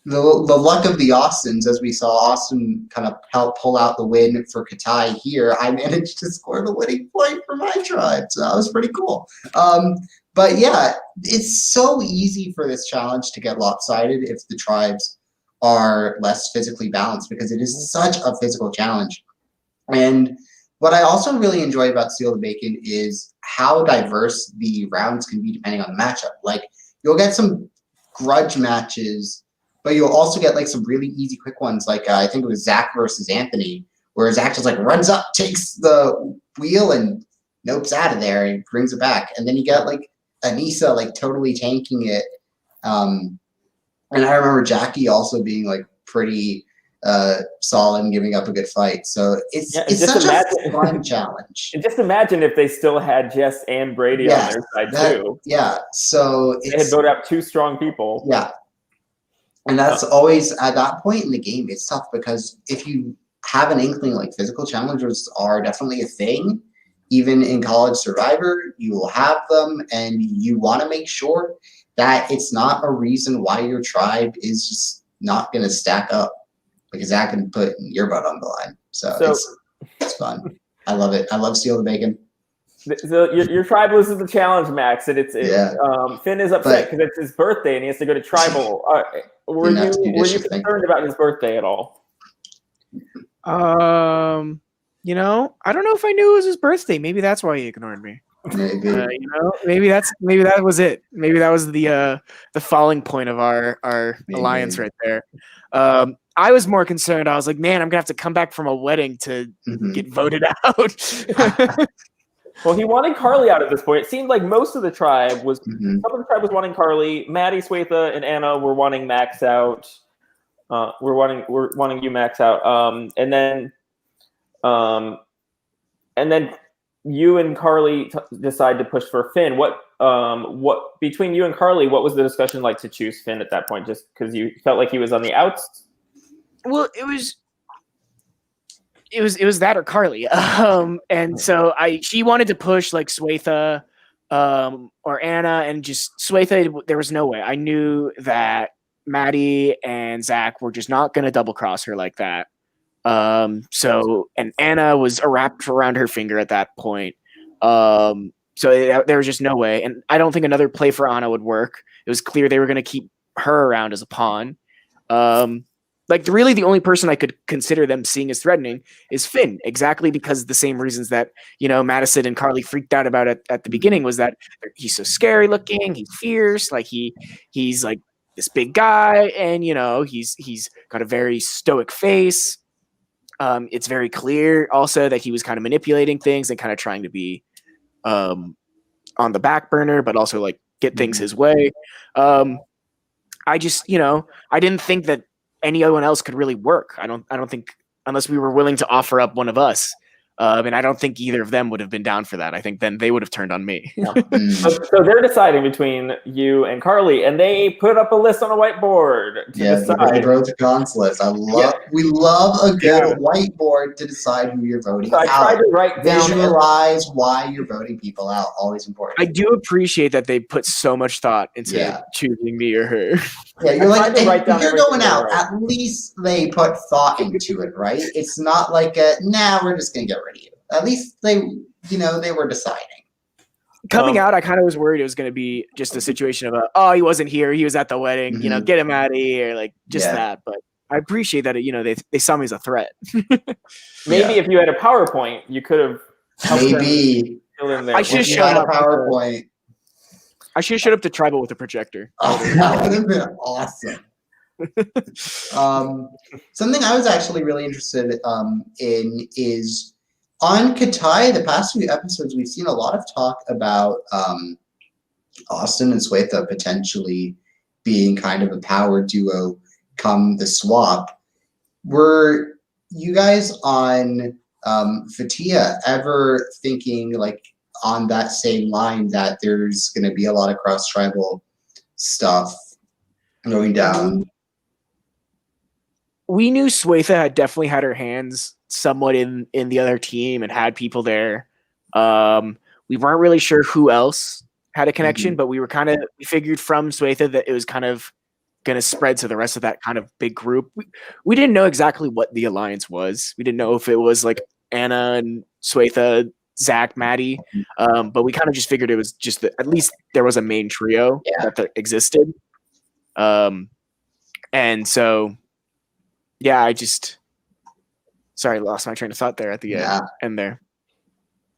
the luck of the Austins, as we saw Austin kind of help pull out the win for Katai here, I managed to score the winning point for my tribe. So that was pretty cool. But yeah, it's so easy for this challenge to get lopsided if the tribes are less physically balanced, because it is such a physical challenge. And what I also really enjoy about Steal the Bacon is how diverse the rounds can be depending on the matchup. Like, you'll get some grudge matches but you'll also get like some really easy, quick ones. Like I think it was Zach versus Anthony, where Zach just like runs up, takes the wheel, and nopes out of there and brings it back. And then you got like Anissa like totally tanking it. And I remember Jackie also being like pretty solid and giving up a good fight. So it's such a fun challenge. And just imagine if they still had Jess and Brady on their side too. Yeah. So they had voted out 2 strong people. Yeah. And that's always at that point in the game, it's tough because if you have an inkling, like physical challenges are definitely a thing. Even in College Survivor, you will have them, and you want to make sure that it's not a reason why your tribe is just not going to stack up, because that can put your butt on the line. So it's fun. I love it. I love Steal the Bacon. So your tribe loses the challenge, Max, and Finn is upset because it's his birthday and he has to go to tribal. Were you concerned about his birthday at all? You know, I don't know if I knew it was his birthday. Maybe that's why he ignored me. Maybe. You know, maybe that was it. Maybe that was the falling point of our alliance right there. I was more concerned. I was like, man, I'm gonna have to come back from a wedding to get voted out. Well, he wanted Carly out at this point. It seemed like most of the tribe was some of the tribe was wanting Carly. Maddie, Swetha, and Anna were wanting Max out. We're wanting you, Max, out. And then you and Carly decide to push for Finn. What between you and Carly? What was the discussion like to choose Finn at that point? Just because you felt like he was on the outs? Well, it was that or Carly. And so she wanted to push like Swetha or Anna, and just Swetha, there was no way. I knew that Maddie and Zach were just not going to double cross her like that. And Anna was wrapped around her finger at that point. So there was just no way. And I don't think another play for Anna would work. It was clear they were going to keep her around as a pawn. Really the only person I could consider them seeing as threatening is Finn, exactly because the same reasons that, Madison and Carly freaked out about it at the beginning was that he's so scary looking, he's fierce, like he's like this big guy, and he's got a very stoic face. It's very clear also that he was kind of manipulating things and kind of trying to be on the back burner, but also like get things his way. I just, I didn't think that anyone else could really work. I don't think, unless we were willing to offer up one of us. And I don't think either of them would have been down for that. I think then they would have turned on me. So they're deciding between you and Carly, and they put up a list on a whiteboard to decide. The pros and cons list. We love a good whiteboard to decide who you're voting so I tried to write down visualize why you're voting people out. Always important. I do appreciate that they put so much thought into choosing me or her. Yeah, you're like, if you're going out, at least they put thought into it, right? It's not like we're just gonna get rid of you. At least they were deciding. Coming out, I kind of was worried it was going to be just a situation of he wasn't here, he was at the wedding, get him out of here, like just that. But I appreciate that they saw me as a threat. Maybe if you had a PowerPoint, you could have maybe fill in there. I should have showed up PowerPoint. I should have showed up to tribal with a projector. Oh, that would have been awesome. Something I was actually really interested in is on Katai, the past few episodes, we've seen a lot of talk about Austin and Swetha potentially being kind of a power duo come the swap. Were you guys on Fatia ever thinking like on that same line that there's going to be a lot of cross-tribal stuff going down? We knew Swetha had definitely had her hands somewhat in the other team and had people there. We weren't really sure who else had a connection, but we figured from Swetha that it was kind of going to spread to the rest of that kind of big group. We didn't know exactly what the alliance was. We didn't know if it was like Anna and Swetha, Zach, Maddie, but we kind of just figured it was just that at least there was a main trio that existed. And so, sorry, lost my train of thought there at the end there.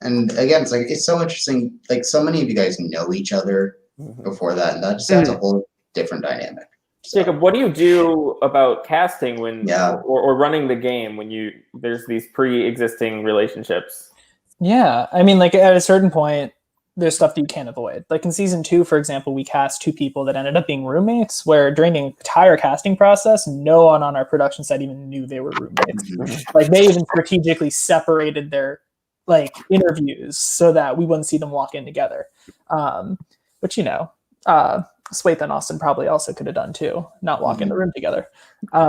And again, it's so interesting. Like so many of you guys know each other before that, and that just adds a whole different dynamic. So. Jacob, what do you do about casting when Yeah. or running the game when there's these pre-existing relationships? Yeah, I mean, like at a certain point, there's stuff that you can't avoid. Like in season 2, for example, we cast 2 people that ended up being roommates, where during the entire casting process, no one on our production side even knew they were roommates. Like they even strategically separated their like interviews so that we wouldn't see them walk in together. Which, you know, Swathe and Austin probably also could have done too, not walk in the room together.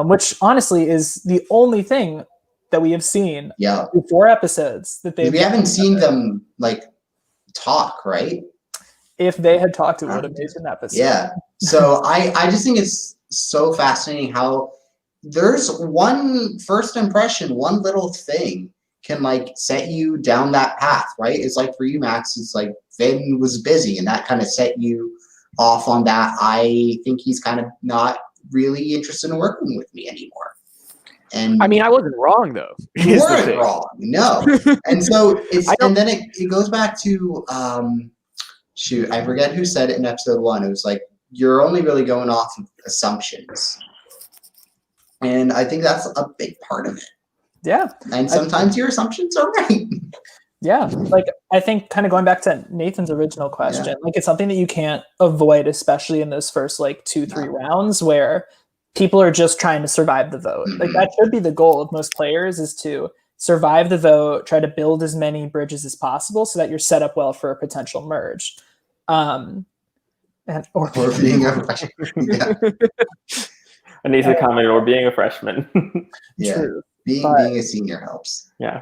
Which honestly is the only thing that we have seen in 4 episodes that we haven't seen them like talk, right? If they had talked, it would have made an episode. Yeah. So I just think it's so fascinating how there's one first impression, one little thing can like set you down that path, right? It's like for you, Max, it's like Finn was busy and that kind of set you off on that. I think he's kind of not really interested in working with me anymore. And I mean, I wasn't wrong though. You weren't wrong, no. And so and then it goes back to shoot, I forget who said it in episode 1. It was like you're only really going off of assumptions, and I think that's a big part of it. Yeah, and sometimes your assumptions are right. Yeah, like I think kind of going back to Nathan's original question, like it's something that you can't avoid, especially in those first like 2-3 rounds where people are just trying to survive the vote. Like that should be the goal of most players, is to survive the vote, try to build as many bridges as possible so that you're set up well for a potential merge. Or being a freshman. Anissa commented, or being a freshman. True. Being a senior helps. Yeah.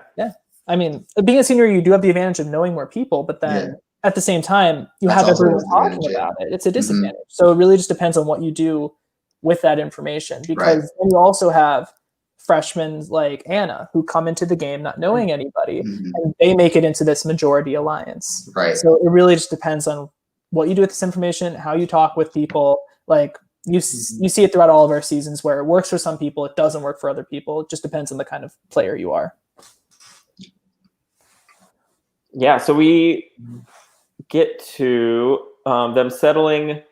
I mean, being a senior, you do have the advantage of knowing more people, but then at the same time, you have everyone talking about it. It's a disadvantage. So it really just depends on what you do with that information, because then you also have freshmen like Anna who come into the game not knowing anybody, and they make it into this majority alliance. Right. So it really just depends on what you do with this information, how you talk with people. Like you see it throughout all of our seasons where it works for some people, it doesn't work for other people. It just depends on the kind of player you are. Yeah, so we get to them settling,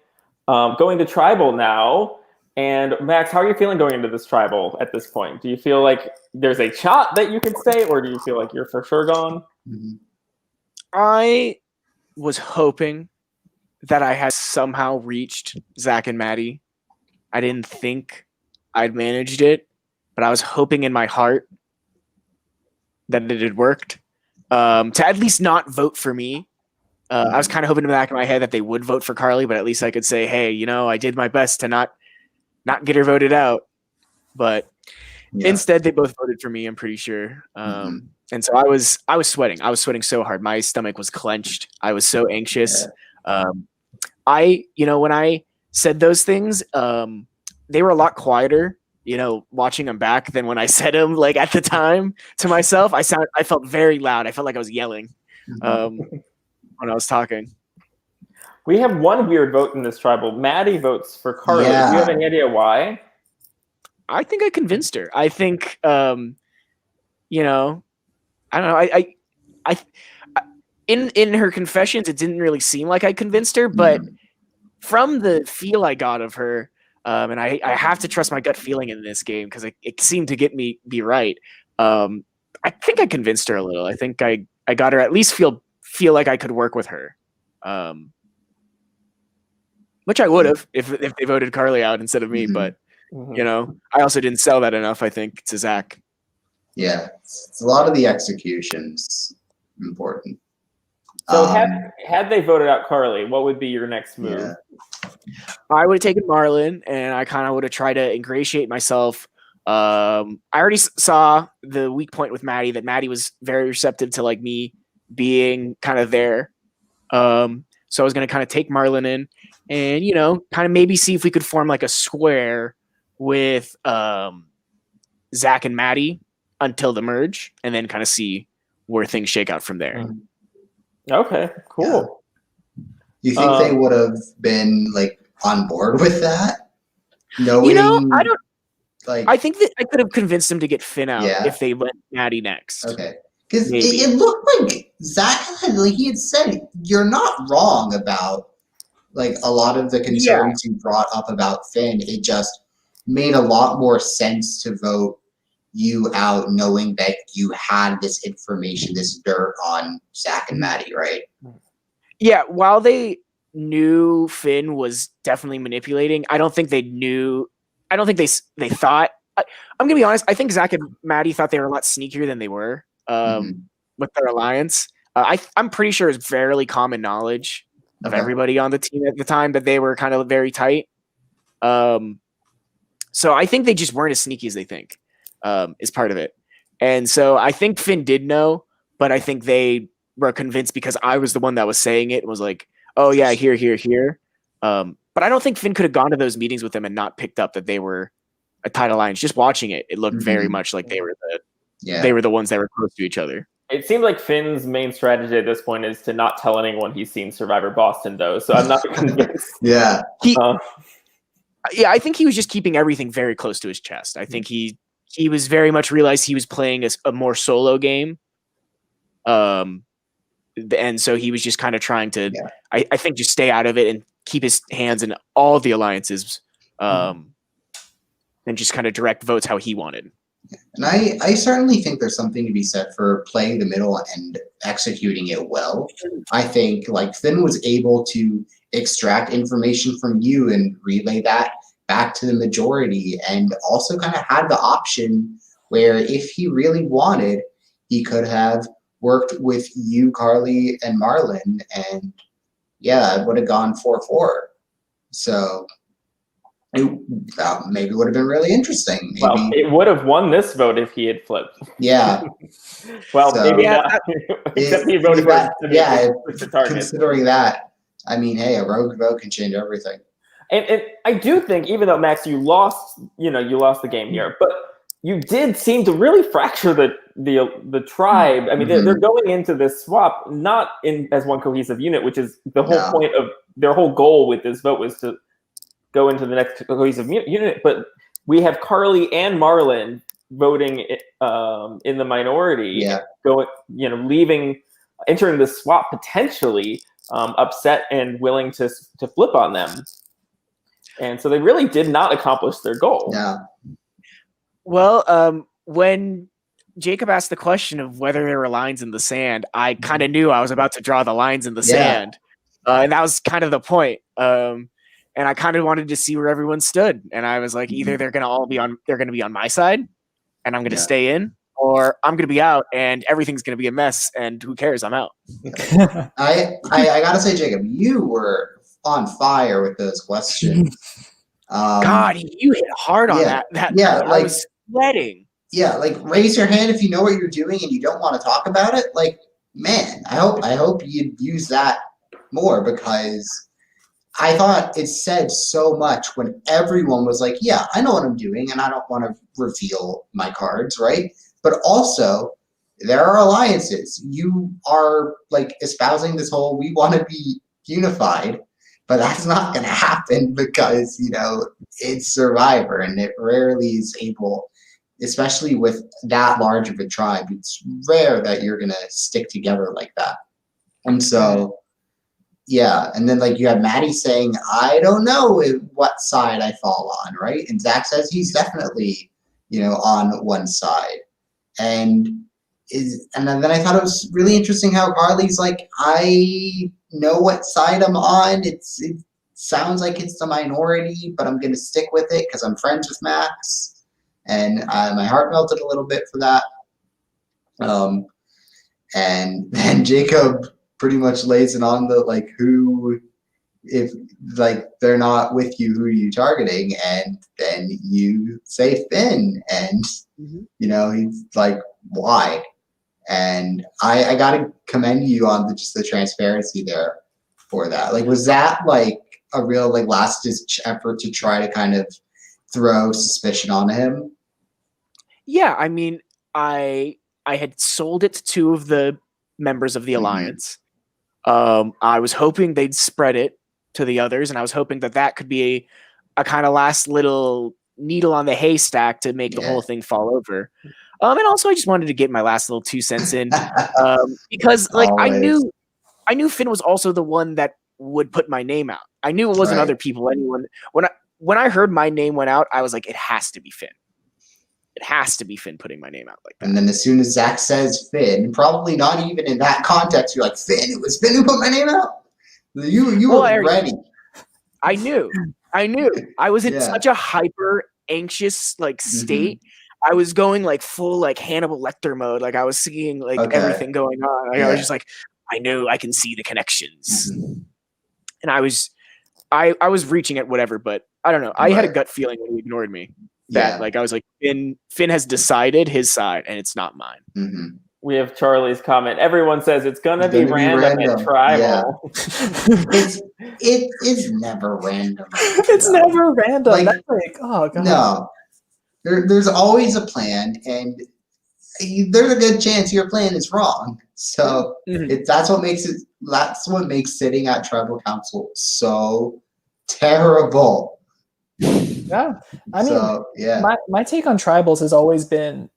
going to tribal now. And Max, how are you feeling going into this tribal at this point? Do you feel like there's a shot that you can stay, or do you feel like you're for sure gone? I was hoping that I had somehow reached Zach and Maddie. I didn't think I'd managed it, but I was hoping in my heart that it had worked. To at least not vote for me. I was kind of hoping in the back of my head that they would vote for Carly, but at least I could say, hey, you know, I did my best to not get her voted out. But instead, they both voted for me, I'm pretty sure. And so I was sweating. I was sweating so hard. My stomach was clenched. I was so anxious. When I said those things, they were a lot quieter, watching them back than when I said them, like at the time to myself. I felt very loud. I felt like I was yelling when I was talking. We have one weird vote in this tribal. Maddie votes for Carly. Yeah. Do you have any idea why? I think I convinced her. I think, I don't know. I in her confessions, it didn't really seem like I convinced her, but from the feel I got of her, and I have to trust my gut feeling in this game because it seemed to get me be right. I think I convinced her a little. I think I got her at least feel like I could work with her, which I would have if they voted Carly out instead of me. But I also didn't sell that enough, I think, to Zach. Yeah, it's a lot of the executions important. So had they voted out Carly, what would be your next move? Yeah. I would have taken Marlon, and I kind of would have tried to ingratiate myself. I already saw the weak point with Maddie, that Maddie was very receptive to like me being kind of there. So I was going to kind of take Marlon in and, kind of maybe see if we could form like a square with Zach and Maddie until the merge, and then kind of see where things shake out from there. Okay, cool. Yeah. You think they would have been like on board with that? Knowing, I don't. Like, I think that I could have convinced them to get Finn out if they went Maddie next. Okay, because it looked like Zach he had said, "You're not wrong about like a lot of the concerns you brought up about Finn, it just made a lot more sense to vote you out, knowing that you had this information, this dirt on Zach and Maddie, right? Yeah, while they knew Finn was definitely manipulating, I don't think they knew. I don't think they thought. I'm gonna be honest. I think Zach and Maddie thought they were a lot sneakier than they were with their alliance. I'm pretty sure it's fairly common knowledge of everybody on the team at the time that they were kind of very tight. So I think they just weren't as sneaky as they think, is part of it. And so I think Finn did know, but I think they were convinced because I was the one that was saying it and was like, oh yeah, here. But I don't think Finn could have gone to those meetings with them and not picked up that they were a tight alliance. Just watching it, it looked very much like they were the ones that were close to each other. It seemed like Finn's main strategy at this point is to not tell anyone he's seen Survivor Boston, though. So I'm not convinced. Yeah, I think he was just keeping everything very close to his chest. I think he was very much realized he was playing a more solo game. And so he was just kind of trying to, I think, just stay out of it and keep his hands in all the alliances, and just kind of direct votes how he wanted. And I certainly think there's something to be said for playing the middle and executing it well. I think like Finn was able to extract information from you and relay that back to the majority, and also kind of had the option where if he really wanted, he could have worked with you, Carly, and Marlon, and it would have gone 4-4. So maybe would have been really interesting. Maybe. Well, it would have won this vote if he had flipped. Yeah. Well, so, maybe not. Except he voted for the target. Considering that, I mean, hey, a rogue vote can change everything. And I do think, even though Max, you lost the game here, but you did seem to really fracture the tribe. I mean, they're going into this swap not as one cohesive unit, which is the whole point of their whole goal with this vote was to go into the next cohesive unit. But we have Carly and Marlon voting in the minority, entering the swap potentially upset and willing to flip on them. And so they really did not accomplish their goal. Yeah. Well, when Jacob asked the question of whether there were lines in the sand, I kind of knew I was about to draw the lines in the sand. And that was kind of the point. And I kind of wanted to see where everyone stood. And I was like, either they're going to be on my side and I'm going to stay in, or I'm going to be out and everything's going to be a mess. And who cares? I'm out. I got to say, Jacob, you were on fire with those questions. God, you hit hard on that. I was sweating. Yeah, like raise your hand if you know what you're doing and you don't want to talk about it. Like, man, I hope you'd use that more, because I thought it said so much when everyone was like, yeah, I know what I'm doing and I don't want to reveal my cards, right? But also, there are alliances. You are like espousing this whole, we want to be unified, but that's not going to happen because, it's Survivor and it rarely is able, especially with that large of a tribe, it's rare that you're going to stick together like that. And so, and then like you have Maddie saying, I don't know what side I fall on, right? And Zach says he's definitely, on one side. And then I thought it was really interesting how Carly's like, I know what side I'm on. It sounds like it's the minority, but I'm going to stick with it because I'm friends with Max. And my heart melted a little bit for that. And then Jacob pretty much lays it on the, like, who, if, like, they're not with you, who are you targeting? And then you say Finn. And, he's like, why? And I got to commend you on just the transparency there for that. Like, was that, like, a real, like, last-ditch effort to try to kind of throw suspicion on him? Yeah, I mean, I had sold it to two of the members of the Alliance. I was hoping they'd spread it to the others, and I was hoping that could be a kind of last little needle on the haystack to make the whole thing fall over. And also, I just wanted to get my last little 2 cents in because, like, I knew Finn was also the one that would put my name out. I knew it wasn't other people. Anyone when I heard my name went out, I was like, it has to be Finn. It has to be Finn putting my name out like that. And then as soon as Zach says Finn, probably not even in that context, you're like, Finn, it was Finn who put my name out. You were ready. I knew. I was in such a hyper anxious state. I was going full Hannibal Lecter mode. I was seeing everything going on. I was just like, I know I can see the connections. And I was reaching at whatever, but I don't know. I had a gut feeling when he ignored me that I was like, Finn has decided his side and it's not mine. We have Charlie's comment. Everyone says it's gonna be random and tribal. It is never random. It's never random. That's oh god. No. There's always a plan, and there's a good chance your plan is wrong. So that's what makes sitting at tribal council so terrible. Yeah. I mean, my take on tribals has always been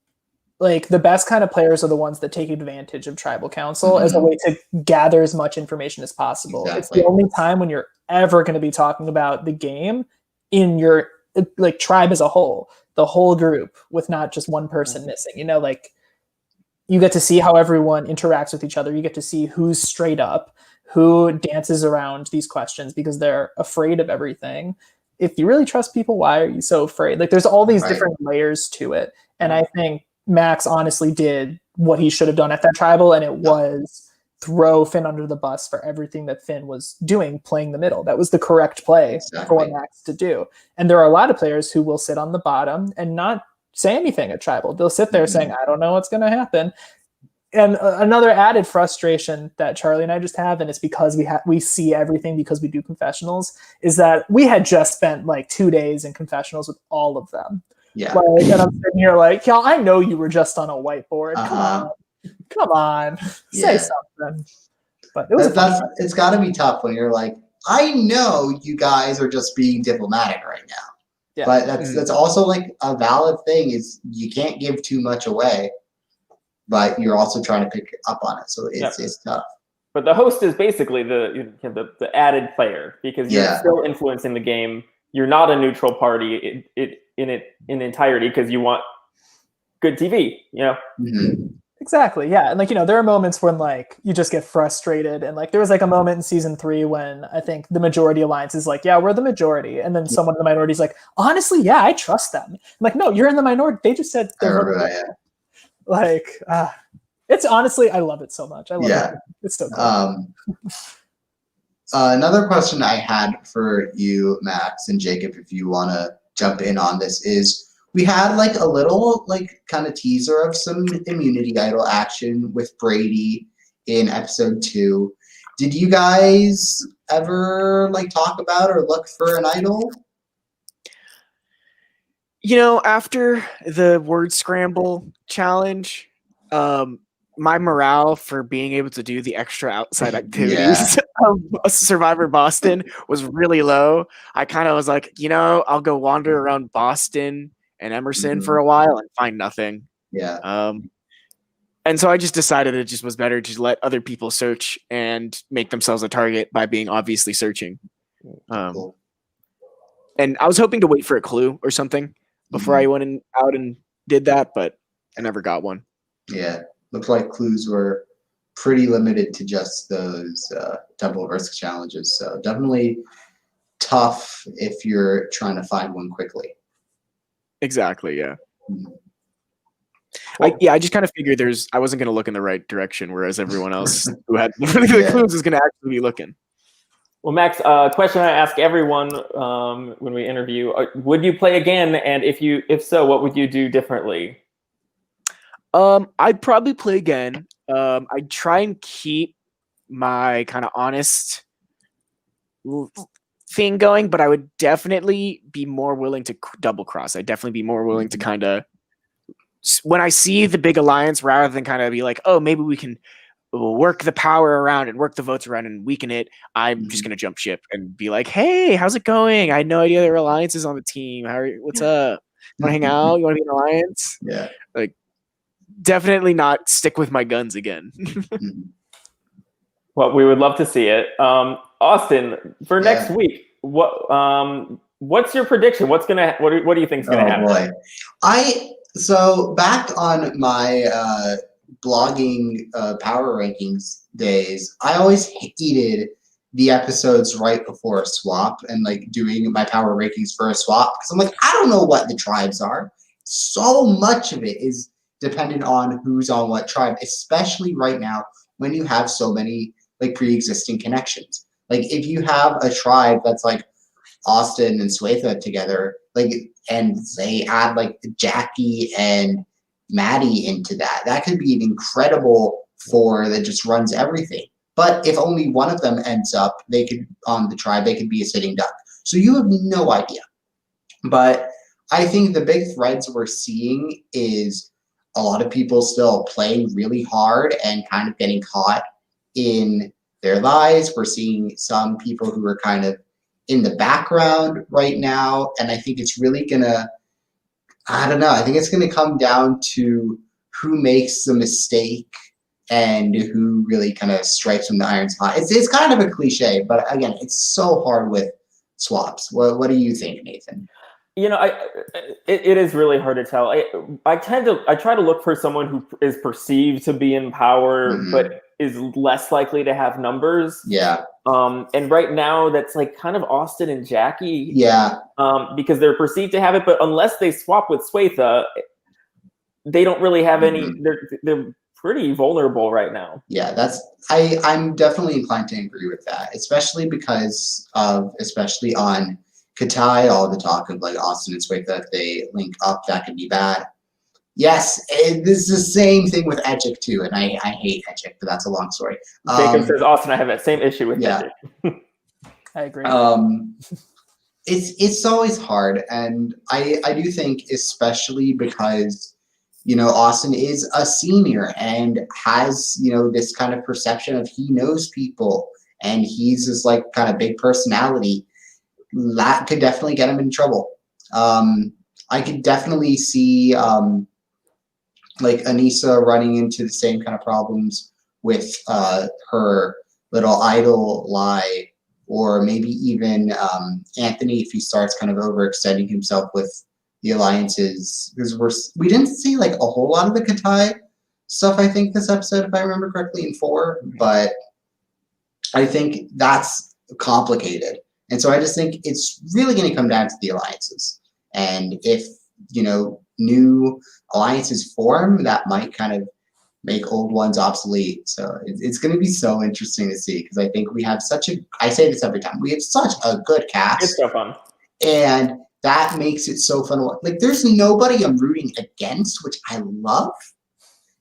the best kind of players are the ones that take advantage of tribal council as a way to gather as much information as possible. Exactly. It's the only time when you're ever going to be talking about the game in your tribe as a whole, the whole group, with not just one person missing. You get to see how everyone interacts with each other. You get to see who's straight up, who dances around these questions because they're afraid of everything. If you really trust people, why are you so afraid? There's all these different layers to it. And I think Max honestly did what he should have done at that tribal, and it was throw Finn under the bus for everything that Finn was doing, playing the middle. That was the correct play for Max to do. And there are a lot of players who will sit on the bottom and not say anything at tribal. They'll sit there saying, I don't know what's going to happen. And another added frustration that Charlie and I just have, and it's because we see everything because we do confessionals, is that we had just spent 2 days in confessionals with all of them. Yeah. And I'm sitting here y'all, I know you were just on a whiteboard. Come on. Say something. But it was it's got to be tough when you're like, I know you guys are just being diplomatic right now. Yeah. But that's also a valid thing is you can't give too much away, but you're also trying to pick up on it. So it's tough. But the host is basically the added player because you're still influencing the game. You're not a neutral party in entirety because you want good TV, Exactly. Yeah. And there are moments when you just get frustrated. And there was a moment in season 3 when I think the majority alliance is yeah, we're the majority. And then someone in the minority is honestly, yeah, I trust them. I'm no, you're in the minority. They just said it's honestly, I love it so much. I love it. It's so cool. Another question I had for you, Max and Jacob, if you want to jump in on this, is we had a little kind of teaser of some immunity idol action with Brady in episode 2. Did you guys ever talk about or look for an idol? After the word scramble challenge, my morale for being able to do the extra outside activities of Survivor Boston was really low. I kind of was I'll go wander around Boston and Emerson for a while and find nothing. Yeah. And so I just decided it just was better to let other people search and make themselves a target by being obviously searching. Cool. And I was hoping to wait for a clue or something before I went out and did that, but I never got one. Yeah. Looked like clues were pretty limited to just those double risk challenges. So definitely tough if you're trying to find one quickly. Exactly, yeah. I just kind of figured I wasn't going to look in the right direction, whereas everyone else who had the clues is going to actually be looking. Well, Max, a question I ask everyone when we interview: would you play again? And if so, what would you do differently? I'd probably play again. I'd try and keep my kind of honest thing going, but I would definitely be more willing to double cross. I'd definitely be more willing to kind of, when I see the big alliance, rather than kind of be oh, maybe we can work the power around and work the votes around and weaken it, I'm just going to jump ship and be hey, how's it going? I had no idea there were alliances on the team. What's up? You want to hang out? You want to be an alliance? Yeah. Definitely not stick with my guns again. Well, we would love to see it. Austin, for next week, what's your prediction? What do you think is gonna happen? Oh boy, so back on my blogging power rankings days, I always hated the episodes right before a swap and like doing my power rankings for a swap because I'm like, I don't know what the tribes are. So much of it is dependent on who's on what tribe, especially right now when you have so many like pre-existing connections. Like if you have a tribe that's like Austin and Swatha together, like, and they add like Jackie and Maddie into that could be an incredible four that just runs everything. But if only one of them ends up, they could on the tribe, they could be a sitting duck. So you have no idea. But I think the big threads we're seeing is a lot of people still playing really hard and kind of getting caught in their lies. We're seeing some people who are kind of in the background right now. And I think it's really gonna, I don't know, I think it's gonna come down to who makes the mistake and who really kind of strikes when the iron's hot. It's kind of a cliche, but again, it's so hard with swaps. What do you think, Nathan? You know, it is really hard to tell. I try to look for someone who is perceived to be in power, but is less likely to have numbers. Yeah. And right now, that's like kind of Austin and Jackie. Yeah. Because they're perceived to have it, but unless they swap with Swatha, they don't really have any. They're pretty vulnerable right now. Yeah, I'm definitely inclined to agree with that, especially because especially on Katai, all the talk of like Austin and Swatha, if they link up, that could be bad. Yes, this is the same thing with Edgic too, and I hate Edgic, but that's a long story. Jacob says, Austin, I have that same issue with Edgic. I agree. It's always hard, and I do think, especially because Austin is a senior and has this kind of perception of he knows people and he's this like kind of big personality. That could definitely get him in trouble. I could definitely see like Anissa running into the same kind of problems with her little idol lie, or maybe even Anthony if he starts kind of overextending himself with the alliances, because we didn't see like a whole lot of the Katai stuff, I think, this episode, if I remember correctly, in 4, but I think that's complicated. And so I just think it's really going to come down to the alliances. And if, new alliances form, that might kind of make old ones obsolete. So it's going to be so interesting to see, because I think we have I say this every time, we have such a good cast. It's so fun. And that makes it so fun. Like, there's nobody I'm rooting against, which I love.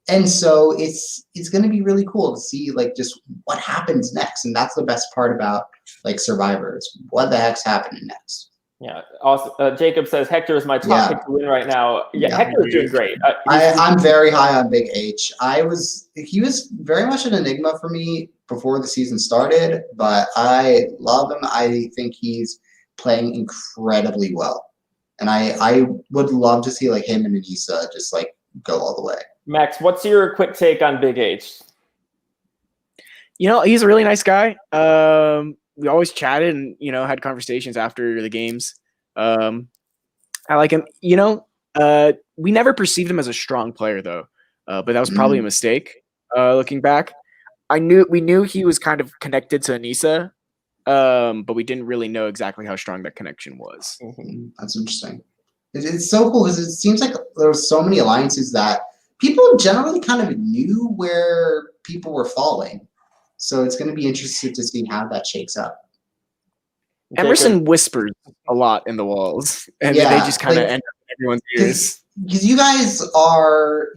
And so it's going to be really cool to see like just what happens next. And that's the best part about like Survivors. What the heck's happening next? Yeah. Also, Jacob says Hector is my top pick to win right now. Yeah. Hector is doing great. I'm very high on Big H. He was very much an enigma for me before the season started, but I love him. I think he's playing incredibly well, and I would love to see like him and Anissa just like go all the way. Max, what's your quick take on Big H? He's a really nice guy. We always chatted and had conversations after the games. I like him. We never perceived him as a strong player though, but that was probably a mistake. Looking back, we knew he was kind of connected to Anissa. But we didn't really know exactly how strong that connection was. That's interesting. It's so cool because it seems like there were so many alliances that people generally kind of knew where people were falling. So it's going to be interesting to see how that shakes up. Emerson whispers a lot in the walls, and they just kind of end up in everyone's ears. Because you guys are,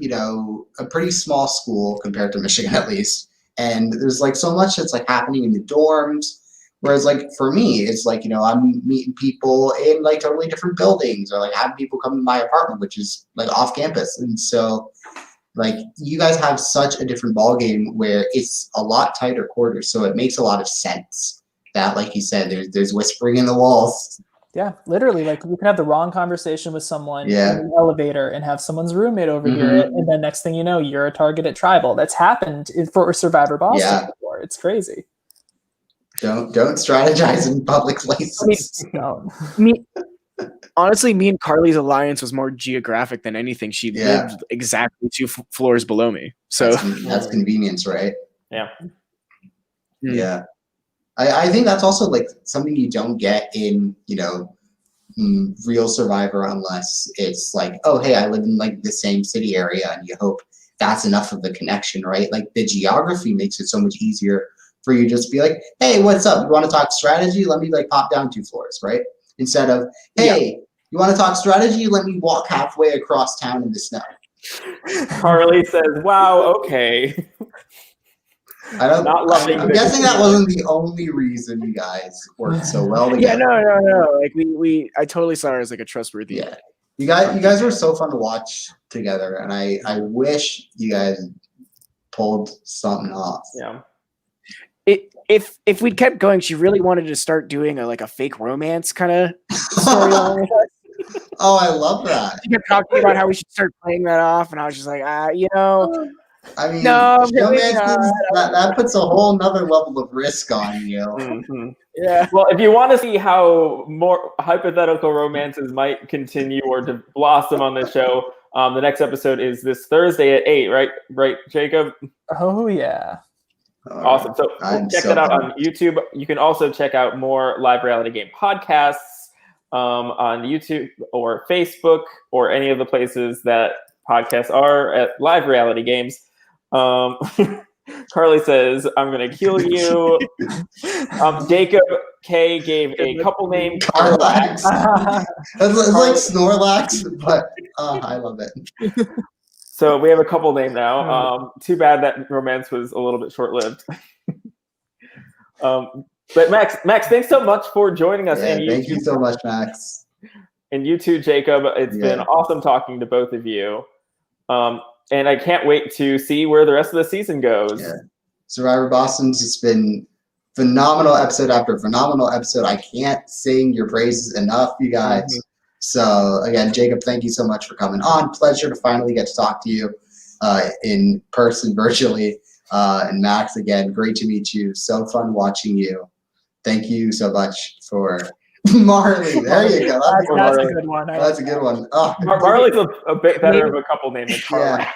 a pretty small school compared to Michigan, at least. And there's like so much that's like happening in the dorms. Whereas like for me, it's like, I'm meeting people in like totally different buildings, or like having people come to my apartment, which is like off campus. And so like you guys have such a different ballgame where it's a lot tighter quarters. So it makes a lot of sense that, like you said, there's whispering in the walls. Yeah, literally, like you can have the wrong conversation with someone in the elevator and have someone's roommate overhear it, and then next thing you know, you're a target at Tribal. That's happened for Survivor Boston before. It's crazy. Don't strategize in public places. Honestly, me and Carly's alliance was more geographic than anything. She lived exactly 2 floors below me. So that's convenience, right? Yeah. Yeah. I think that's also like something you don't get in, real Survivor unless it's like, oh, hey, I live in like the same city area, and you hope that's enough of the connection, right? Like the geography makes it so much easier for you just to be like, hey, what's up? You want to talk strategy? Let me like pop down 2 floors, right? Instead of, hey, you want to talk strategy? Let me walk halfway across town in the snow. Carly says, wow, okay. I'm guessing that wasn't the only reason you guys worked so well together. Yeah, no. Like I totally saw her as like a trustworthy. Yeah. You guys were so fun to watch together, and I wish you guys pulled something off. Yeah. If we'd kept going, she really wanted to start doing a fake romance kind of storyline with us. Oh, I love that. She kept talking about how we should start playing that off, and I was just like, I mean, no, really that puts a whole nother level of risk on you. Mm-hmm. Yeah. Well, if you want to see how more hypothetical romances might continue or to blossom on the show, the next episode is this Thursday at 8, right? Right, Jacob? Oh, yeah. Awesome. So check that out on YouTube. You can also check out more live reality game podcasts on YouTube or Facebook or any of the places that podcasts are at live reality games. Carly says, I'm going to kill you. Jacob K gave a couple names. Carlax. It's like Snorlax, but I love it. So we have a couple named now. Too bad that romance was a little bit short-lived. But Max, thanks so much for joining us. Yeah, thank you so much, Max. And you too, Jacob. It's been awesome talking to both of you. And I can't wait to see where the rest of the season goes. Yeah. Survivor Boston's just been phenomenal episode after phenomenal episode. I can't sing your praises enough, you guys. Mm-hmm. So again, Jacob, thank you so much for coming on. Pleasure to finally get to talk to you in person, virtually. And Max, again, great to meet you. So fun watching you. Thank you so much for Marley. There you go. That's a good one. That's a good one. Oh, Marley's a bit better of a couple name than Carlax.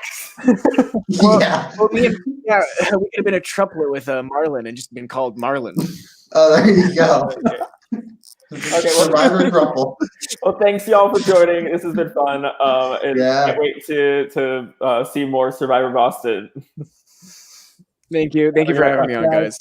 We could have been a triplet with Marlin and just been called Marlin. Oh, there you go. Okay, Survivor Crumple. Well, thanks y'all for joining. This has been fun. And can't wait to see more Survivor Boston. Thank you. Thank you for having me on, guys.